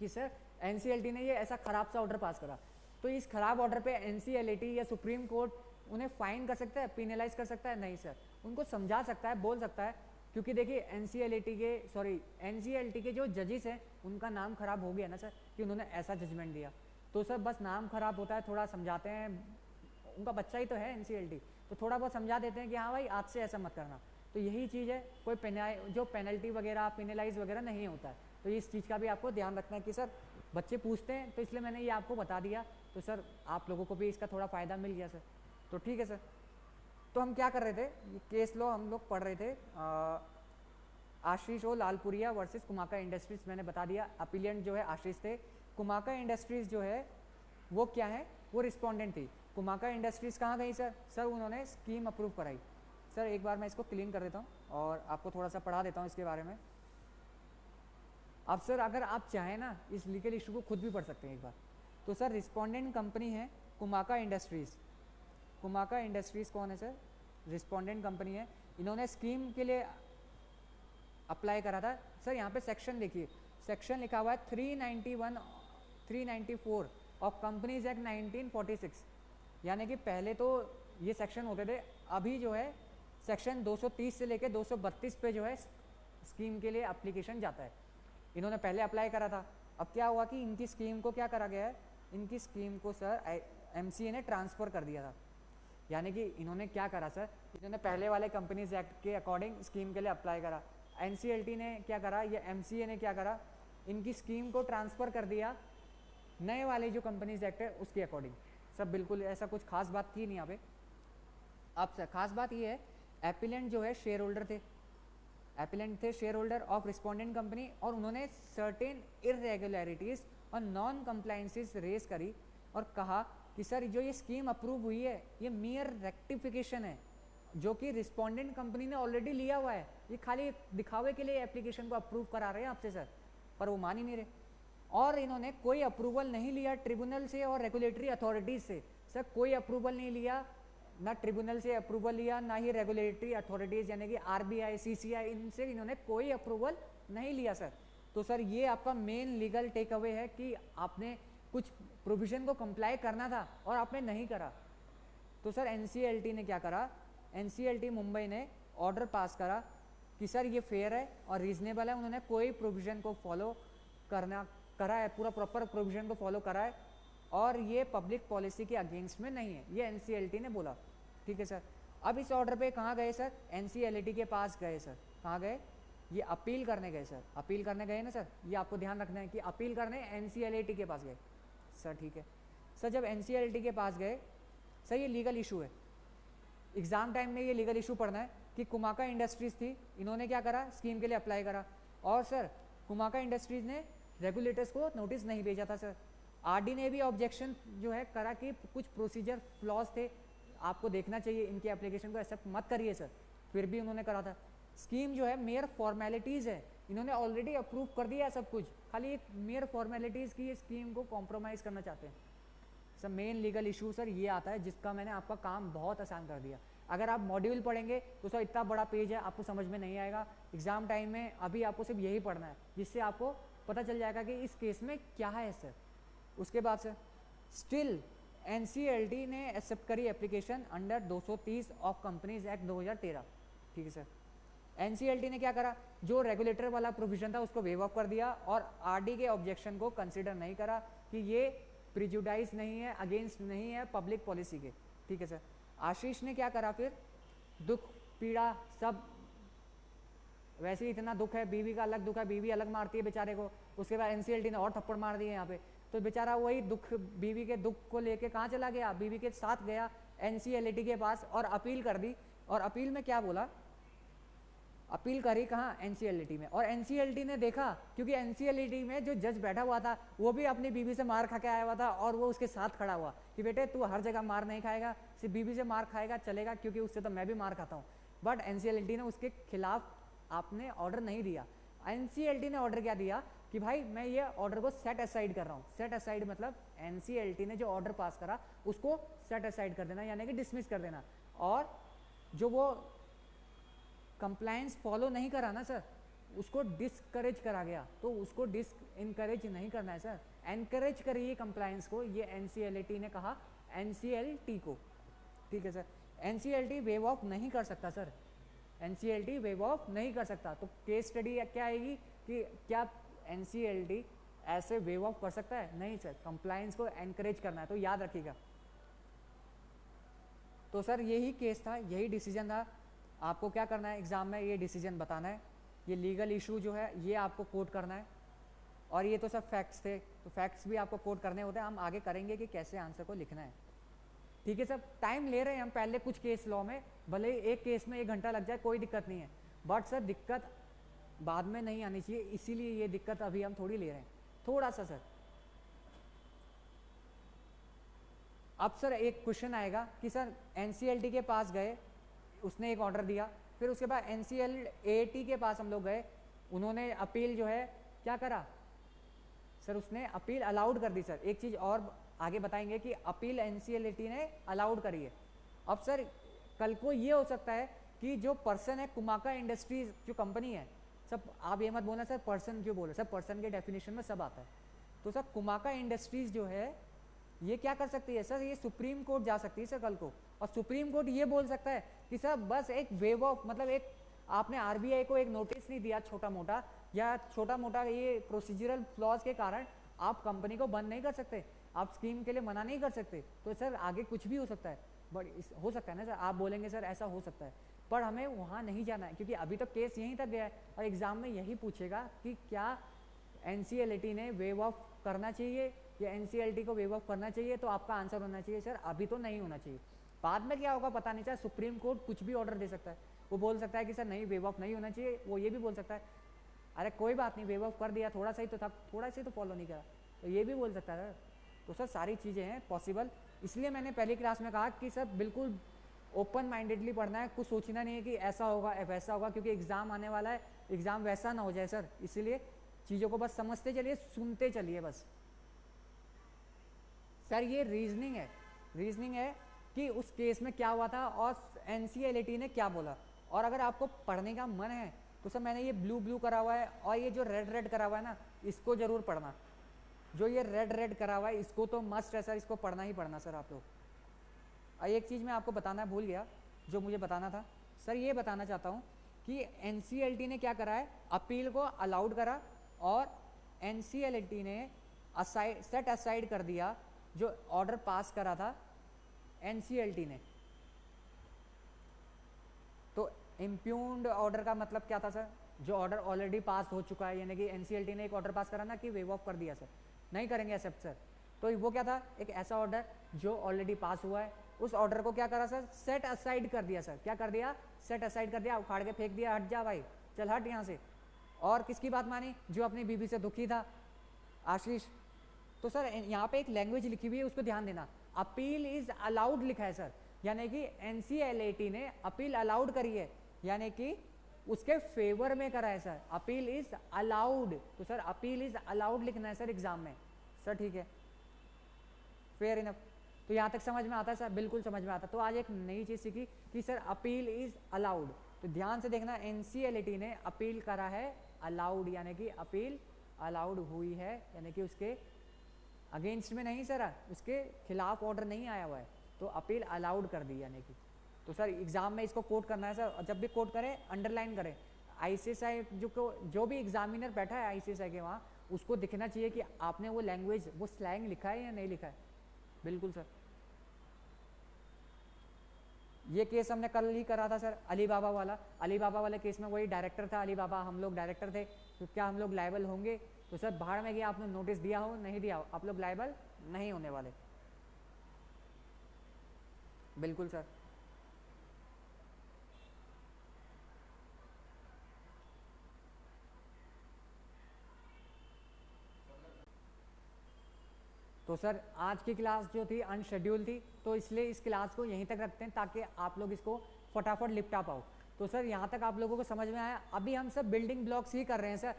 कि सर एनसीएलटी ने ये ऐसा खराब सा ऑर्डर पास करा, तो इस खराब ऑर्डर पे एनसीएलटी या सुप्रीम कोर्ट उन्हें फाइन कर सकता है, पिनलाइज कर सकता है? नहीं सर, उनको समझा सकता है, बोल सकता है, क्योंकि देखिए एनसीएलटी के जो जजेस हैं उनका नाम खराब हो गया ना सर कि उन्होंने ऐसा जजमेंट दिया। तो सर बस नाम खराब होता है, थोड़ा समझाते हैं, उनका बच्चा ही तो है एनसीएलटी, तो थोड़ा बहुत समझा देते हैं कि हाँ भाई आज से ऐसा मत करना। तो यही चीज़ है, कोई जो पेनल्टी वगैरह पिनलाइज वगैरह नहीं होता है। तो इस चीज़ का भी आपको ध्यान रखना है कि सर बच्चे पूछते हैं, तो इसलिए मैंने ये आपको बता दिया। तो सर आप लोगों को भी इसका थोड़ा फ़ायदा मिल गया सर। तो ठीक है सर, तो हम क्या कर रहे थे, ये केस लॉ हम लोग पढ़ रहे थे, आशीष O Lalpuria versus Kumaka industries. मैंने बता दिया अपीलियंट जो है आशीष थे, कुमाका इंडस्ट्रीज जो है वो क्या है, वो रिस्पोंडेंट थी। कुमाका इंडस्ट्रीज कहाँ गई सर? सर उन्होंने स्कीम अप्रूव कराई। सर एक बार मैं इसको क्लीन कर देता हूँ और आपको थोड़ा सा पढ़ा देता हूँ इसके बारे में। अब सर अगर आप चाहें ना इस लीगल इशू को खुद भी पढ़ सकते हैं एक बार। तो सर रिस्पोंडेंट कंपनी है कुमाका इंडस्ट्रीज। कुमाका इंडस्ट्रीज कौन है सर? रिस्पोंडेंट कंपनी है। इन्होंने स्कीम के लिए अप्लाई करा था। सर यहाँ पे सेक्शन देखिए, सेक्शन लिखा हुआ है 394 ऑफ कंपनीज एक्ट 1946, यानी कि पहले तो ये सेक्शन होते थे, अभी जो है सेक्शन 230 से लेकर 232 पे जो है स्कीम के लिए एप्लीकेशन जाता है। इन्होंने पहले अप्लाई करा था। अब क्या हुआ कि इनकी स्कीम को क्या करा गया है, इनकी स्कीम को सर एमसीए ने ट्रांसफ़र कर दिया था। यानी कि इन्होंने क्या करा सर, इन्होंने पहले वाले कंपनीज एक्ट के अकॉर्डिंग स्कीम के लिए अप्लाई करा, एनसीएलटी ने क्या करा या एमसीए ने क्या करा, इनकी स्कीम को ट्रांसफ़र कर दिया नए वाले जो कंपनीज एक्ट है उसके अकॉर्डिंग। सब बिल्कुल ऐसा कुछ खास बात थी नहीं यहाँ पे। अब सर खास बात ये है, एपिलेंट जो है शेयर होल्डर थे, एपिलेंट थे share holder of respondent company, और उन्होंने सर्टेन इरेगुलरिटीज़ और नॉन कंप्लाइंसेस रेज करी और कहा कि सर जो ये स्कीम अप्रूव हुई है ये मियर रेक्टिफिकेशन है जो कि रिस्पोंडेंट कंपनी ने ऑलरेडी लिया हुआ है, ये खाली दिखावे के लिए एप्लीकेशन को अप्रूव करा रहे हैं आपसे सर, पर वो मान ही नहीं रहे। और इन्होंने कोई अप्रूवल नहीं लिया ट्रिब्यूनल से और रेगुलेटरी अथॉरिटीज से, सर कोई अप्रूवल नहीं लिया, ना ट्रिब्यूनल से अप्रूवल लिया ना ही रेगुलेटरी अथॉरिटीज यानी कि आरबीआई सीसीआई इनसे इन्होंने कोई अप्रूवल नहीं लिया सर। तो सर ये आपका मेन लीगल टेक अवे है कि आपने कुछ प्रोविजन को कंप्लाई करना था और आपने नहीं करा। तो सर एनसीएलटी ने क्या करा, एनसीएलटी मुंबई ने ऑर्डर पास करा कि सर ये फेयर है और रीजनेबल है, उन्होंने कोई प्रोविजन को फॉलो करा है, पूरा प्रॉपर प्रोविजन को फॉलो करा है और ये पब्लिक पॉलिसी के अगेंस्ट में नहीं है, ये एनसीएलटी ने बोला। ठीक है सर। अब इस ऑर्डर पे कहाँ गए सर, एनसीएलटी के पास गए सर। कहाँ गए, ये अपील करने गए सर, अपील करने गए ना सर, ये आपको ध्यान रखना है कि अपील करने एनसीएलटी के पास गए सर। ठीक है सर, जब एनसीएलटी के पास गए सर, ये लीगल इशू है, एग्जाम टाइम में ये लीगल इशू पढ़ना है कि कुमाका इंडस्ट्रीज थी, इन्होंने क्या करा, स्कीम के लिए अप्लाई करा और सर कुमाका इंडस्ट्रीज ने रेगुलेटर्स को नोटिस नहीं भेजा था सर। आरडी ने भी ऑब्जेक्शन जो है करा कि कुछ प्रोसीजर फ्लॉज थे, आपको देखना चाहिए इनकी एप्लीकेशन को एक्सेप्ट मत करिए सर, फिर भी उन्होंने करा था। स्कीम जो है मेयर फॉर्मेलिटीज़ है, इन्होंने ऑलरेडी अप्रूव कर दिया है सब कुछ, खाली एक मेयर फॉर्मेलिटीज़ की ये स्कीम को कॉम्प्रोमाइज़ करना चाहते हैं sir. Main legal issue sir ये आता है जिसका मैंने आपका काम बहुत आसान कर दिया। अगर आप मॉड्यूल पढ़ेंगे तो सर इतना बड़ा पेज है, आपको समझ में नहीं आएगा। एग्जाम टाइम में अभी आपको सिर्फ यही पढ़ना है जिससे आपको पता चल जाएगा कि इस केस में क्या है सर। उसके बाद सर स्टिल एनसीएलटी ने एक्सेप्ट करी application under 230 of companies act 2013। ठीक है सर। एनसीएलटी ने क्या करा, जो रेगुलेटर वाला प्रोविजन था उसको वेव ऑफ कर दिया और आरडी के ऑब्जेक्शन को कंसिडर नहीं करा कि ये प्रिजुडाइज नहीं है, अगेंस्ट नहीं है पब्लिक पॉलिसी के। ठीक है सर। आशीष ने क्या करा फिर, दुख पीड़ा सब, वैसे ही इतना दुख है, बीवी का अलग दुख है, बीवी अलग मारती है बेचारे को, उसके बाद एनसीएलटी ने और थप्पड़ मार दिए यहाँ पे, तो बेचारा वही दुख, बीवी के दुख को लेके कहाँ चला गया, बीवी के साथ गया एनसीएलटी के पास और अपील कर दी। और अपील में क्या बोला, अपील करी कहाँ, एनसीएलटी में। और एनसीएलटी ने देखा, क्योंकि एनसीएलटी में जो जज बैठा हुआ था वो भी अपनी बीवी से मार खा के आया हुआ था और वो उसके साथ खड़ा हुआ कि बेटे तू हर जगह मार नहीं खाएगा, सिर्फ बीवी से मार खाएगा चलेगा, क्योंकि उससे तो मैं भी मार खाता हूँ। बट एनसीएलटी ने उसके खिलाफ आपने ऑर्डर नहीं दिया। एनसीएलटी ने ऑर्डर क्या दिया कि भाई मैं ये ऑर्डर को सेट असाइड कर रहा हूँ। सेट असाइड मतलब एनसीएलटी ने जो ऑर्डर पास करा उसको सेट असाइड कर देना, यानी कि डिसमिस कर देना। और जो वो कंप्लायंस फॉलो नहीं करा ना सर, उसको डिस्करेज करा गया, तो उसको इनकरेज नहीं करना है सर, एनकरेज करिए कंप्लायंस को, ये एनसीएलटी ने कहा एनसीएलटी को। ठीक है सर। एनसीएलटी वेव ऑफ नहीं कर सकता सर, एनसीएलटी वेव ऑफ नहीं कर सकता। तो केस स्टडी क्या आएगी कि क्या एनसीएलटी ऐसे वेव ऑफ कर सकता है, नहीं सर, कंप्लायंस को एनकरेज करना है, तो याद रखिएगा। तो सर यही केस था, यही डिसीजन था। आपको क्या करना है, एग्जाम में ये डिसीजन बताना है, ये लीगल इशू जो है ये आपको कोट करना है। और ये तो सब फैक्ट्स थे, तो फैक्ट्स भी आपको कोट करने होते हैं, हम आगे करेंगे कि कैसे आंसर को लिखना है। ठीक है सर, टाइम ले रहे हैं हम पहले कुछ केस लॉ में, भले एक केस में 1 घंटा लग जाए कोई दिक्कत नहीं है, बट सर दिक्कत बाद में नहीं आनी चाहिए, इसीलिए ये दिक्कत अभी हम थोड़ी ले रहे हैं, थोड़ा सा सर। अब सर एक क्वेश्चन आएगा कि सर एनसीएलटी के पास गए, उसने एक ऑर्डर दिया, फिर उसके बाद एनसीएलटी के पास हम लोग गए, उन्होंने अपील जो है क्या करा सर, उसने अपील अलाउड कर दी सर। एक चीज़ और आगे बताएंगे कि अपील एनसीएलटी ने अलाउड करी है। अब सर कल को ये हो सकता है कि जो पर्सन है, कुमाका इंडस्ट्रीज जो कंपनी है, सब आप ये मत बोलना सर पर्सन क्यों बोले, सर पर्सन के डेफिनेशन में सब आता है। तो सर कुमाका इंडस्ट्रीज जो है ये क्या कर सकती है सर, ये सुप्रीम कोर्ट जा सकती है सर कल को, और सुप्रीम कोर्ट ये बोल सकता है कि सर बस एक वेव ऑफ, मतलब एक आपने आरबीआई को एक नोटिस नहीं दिया छोटा मोटा, या छोटा मोटा ये प्रोसीजरल फ्लॉज के कारण आप कंपनी को बंद नहीं कर सकते, आप स्कीम के लिए मना नहीं कर सकते। तो सर आगे कुछ भी हो सकता है, बट हो सकता है ना सर, आप बोलेंगे सर ऐसा हो सकता है, पर हमें वहाँ नहीं जाना है, क्योंकि अभी तो केस यहीं तक गया है और एग्जाम में यही पूछेगा कि क्या एनसीएलटी ने वेव ऑफ करना चाहिए या एनसीएलटी को वेव ऑफ करना चाहिए, तो आपका आंसर होना चाहिए सर अभी तो नहीं होना चाहिए। बाद में क्या होगा पता नहीं सर, सुप्रीम कोर्ट कुछ भी ऑर्डर दे सकता है, वो बोल सकता है कि सर नहीं वेव ऑफ नहीं होना चाहिए, वो ये भी बोल सकता है अरे कोई बात नहीं वेव ऑफ कर दिया, थोड़ा सा ही तो था, थोड़ा सा ही तो फॉलो नहीं करा, तो ये भी बोल सकता है। तो सर सारी चीज़ें हैं पॉसिबल, इसलिए मैंने पहली क्लास में कहा कि सर बिल्कुल ओपन माइंडेडली पढ़ना है, कुछ सोचना नहीं है कि ऐसा होगा वैसा होगा, क्योंकि एग्ज़ाम आने वाला है, एग्ज़ाम वैसा ना हो जाए सर, इसीलिए चीज़ों को बस समझते चलिए, सुनते चलिए बस। सर ये रीजनिंग है कि उस केस में क्या हुआ था और एनसीएलटी ने क्या बोला, और अगर आपको पढ़ने का मन है तो सर मैंने ये ब्लू करा हुआ है और ये जो रेड करा हुआ है ना, इसको जरूर पढ़ना, जो ये रेड करा हुआ है इसको तो मस्ट है सर, इसको पढ़ना ही पढ़ना सर आप लोग। और एक चीज़ मैं आपको बताना भूल गया जो मुझे बताना था सर, ये बताना चाहता हूँ कि एनसीएलटी ने क्या करा है, अपील को अलाउड करा और एनसीएलटी ने सेट असाइड कर दिया जो ऑर्डर पास करा था एनसीएलटी ने। तो इम्प्यून्ड ऑर्डर का मतलब क्या था सर, जो ऑर्डर ऑलरेडी पास हो चुका है, यानी कि एनसीएलटी ने एक ऑर्डर पास करा ना कि वेव ऑफ कर दिया सर, नहीं करेंगे एक्सेप्ट सर, तो वो क्या था, एक ऐसा ऑर्डर जो ऑलरेडी पास हुआ है, उस ऑर्डर को क्या करा सर, सेट असाइड कर दिया सर, क्या कर दिया, सेट असाइड कर दिया, उखाड़ के फेंक दिया, हट जा भाई, चल हट यहाँ से। और किसकी बात मानी, जो अपनी बीबी से दुखी था, आशीष। तो सर यहाँ पे एक लैंग्वेज लिखी हुई है, उसको ध्यान देना, अपील इज अलाउड लिखा है सर, यानी कि एनसीएलटी ने अपील अलाउड करी है, यानी कि उसके फेवर में करा है सर, अपील इज अलाउड, तो सर अपील इज अलाउड लिखना है सर एग्जाम में सर, ठीक है, फेयर इनफ। तो यहाँ तक समझ में आता है सर, बिल्कुल समझ में आता है। तो आज एक नई चीज सीखी कि सर अपील इज अलाउड, तो ध्यान से देखना, एनसीएलटी ने अपील करा है अलाउड, यानी कि अपील अलाउड हुई है, यानी कि उसके अगेंस्ट में नहीं सर, उसके खिलाफ ऑर्डर नहीं आया हुआ है, तो अपील अलाउड कर दी, यानी कि। तो सर एग्जाम में इसको कोट करना है सर, और जब भी कोट करें अंडरलाइन करें, आईसीएसआई जो भी एग्जामिनर बैठा है आईसीएसआई के वहाँ, उसको दिखना चाहिए कि आपने वो लैंग्वेज, वो स्लैंग लिखा है या नहीं लिखा है। बिल्कुल सर, ये केस हमने कल ही करा था सर, अलीबाबा वाले केस में वही डायरेक्टर था अलीबाबा, हम लोग डायरेक्टर थे, तो क्या हम लोग लायबल होंगे, तो सर बाहर में गया, आपने नोटिस दिया हो नहीं दिया हो, आप लोग लायबल नहीं होने वाले। बिल्कुल सर, तो सर आज की क्लास जो थी अनशेड्यूल थी, तो इसलिए इस क्लास को यहीं तक रखते हैं ताकि आप लोग इसको फटाफट निपटा पाओ। तो सर यहाँ तक आप लोगों को समझ में आया, अभी हम सब बिल्डिंग ब्लॉक्स ही कर रहे हैं सर,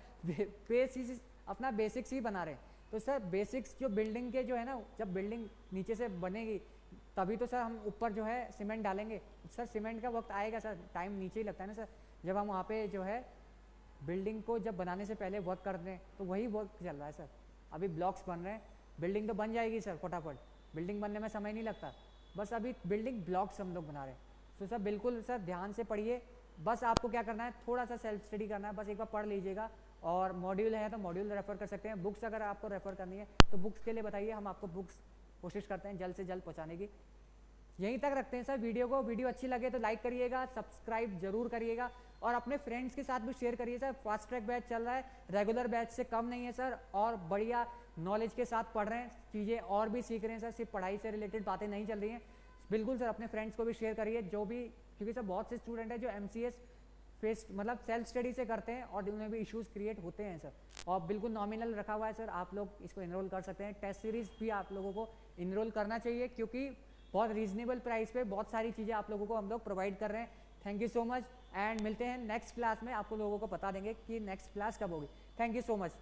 अपना बेसिक्स ही बना रहे हैं। तो सर बेसिक्स जो बिल्डिंग के जो है ना, जब बिल्डिंग नीचे से बनेगी तभी तो सर हम ऊपर जो है सीमेंट डालेंगे। सर सीमेंट का वक्त आएगा सर, टाइम नीचे ही लगता है ना सर, जब हम वहाँ पे जो है बिल्डिंग को जब बनाने से पहले वर्क करते हैं, तो वही वर्क चल रहा है सर, अभी ब्लॉक्स बन रहे हैं, बिल्डिंग तो बन जाएगी सर फटाफट, बिल्डिंग बनने में समय नहीं लगता, बस अभी बिल्डिंग ब्लॉक्स हम लोग बना रहे हैं। तो सर बिल्कुल सर ध्यान से पढ़िए, बस आपको क्या करना है, थोड़ा सा सेल्फ स्टडी करना है, बस एक बार पढ़ लीजिएगा, और मॉड्यूल है तो मॉड्यूल रेफर कर सकते हैं, बुक्स अगर आपको रेफर करनी है तो बुक्स के लिए बताइए, हम आपको बुक्स कोशिश करते हैं जल्द से जल्द पहुँचाने की। यहीं तक रखते हैं सर वीडियो को, वीडियो अच्छी लगे तो लाइक करिएगा, सब्सक्राइब जरूर करिएगा, और अपने फ्रेंड्स के साथ भी शेयर करिए सर। फास्ट ट्रैक बैच चल रहा है, रेगुलर बैच से कम नहीं है सर, और बढ़िया नॉलेज के साथ पढ़ रहे हैं, चीज़ें और भी सीख रहे हैं सर, सिर्फ पढ़ाई से रिलेटेड बातें नहीं चल रही हैं। बिल्कुल सर अपने फ्रेंड्स को भी शेयर करिए, जो भी, क्योंकि सर बहुत से स्टूडेंट हैं जो MCS फेस मतलब सेल्फ स्टडी से करते हैं और उन्हें भी इश्यूज क्रिएट होते हैं सर, और बिल्कुल नॉमिनल रखा हुआ है सर, आप लोग इसको इनरोल कर सकते हैं। टेस्ट सीरीज भी आप लोगों को इनरोल करना चाहिए, क्योंकि बहुत रीजनेबल प्राइस पे बहुत सारी चीज़ें आप लोगों को हम लोग प्रोवाइड कर रहे हैं। Thank you so much, and मिलते हैं नेक्स्ट क्लास में, आपको लोगों को बता देंगे कि नेक्स्ट क्लास कब होगी। Thank you so much.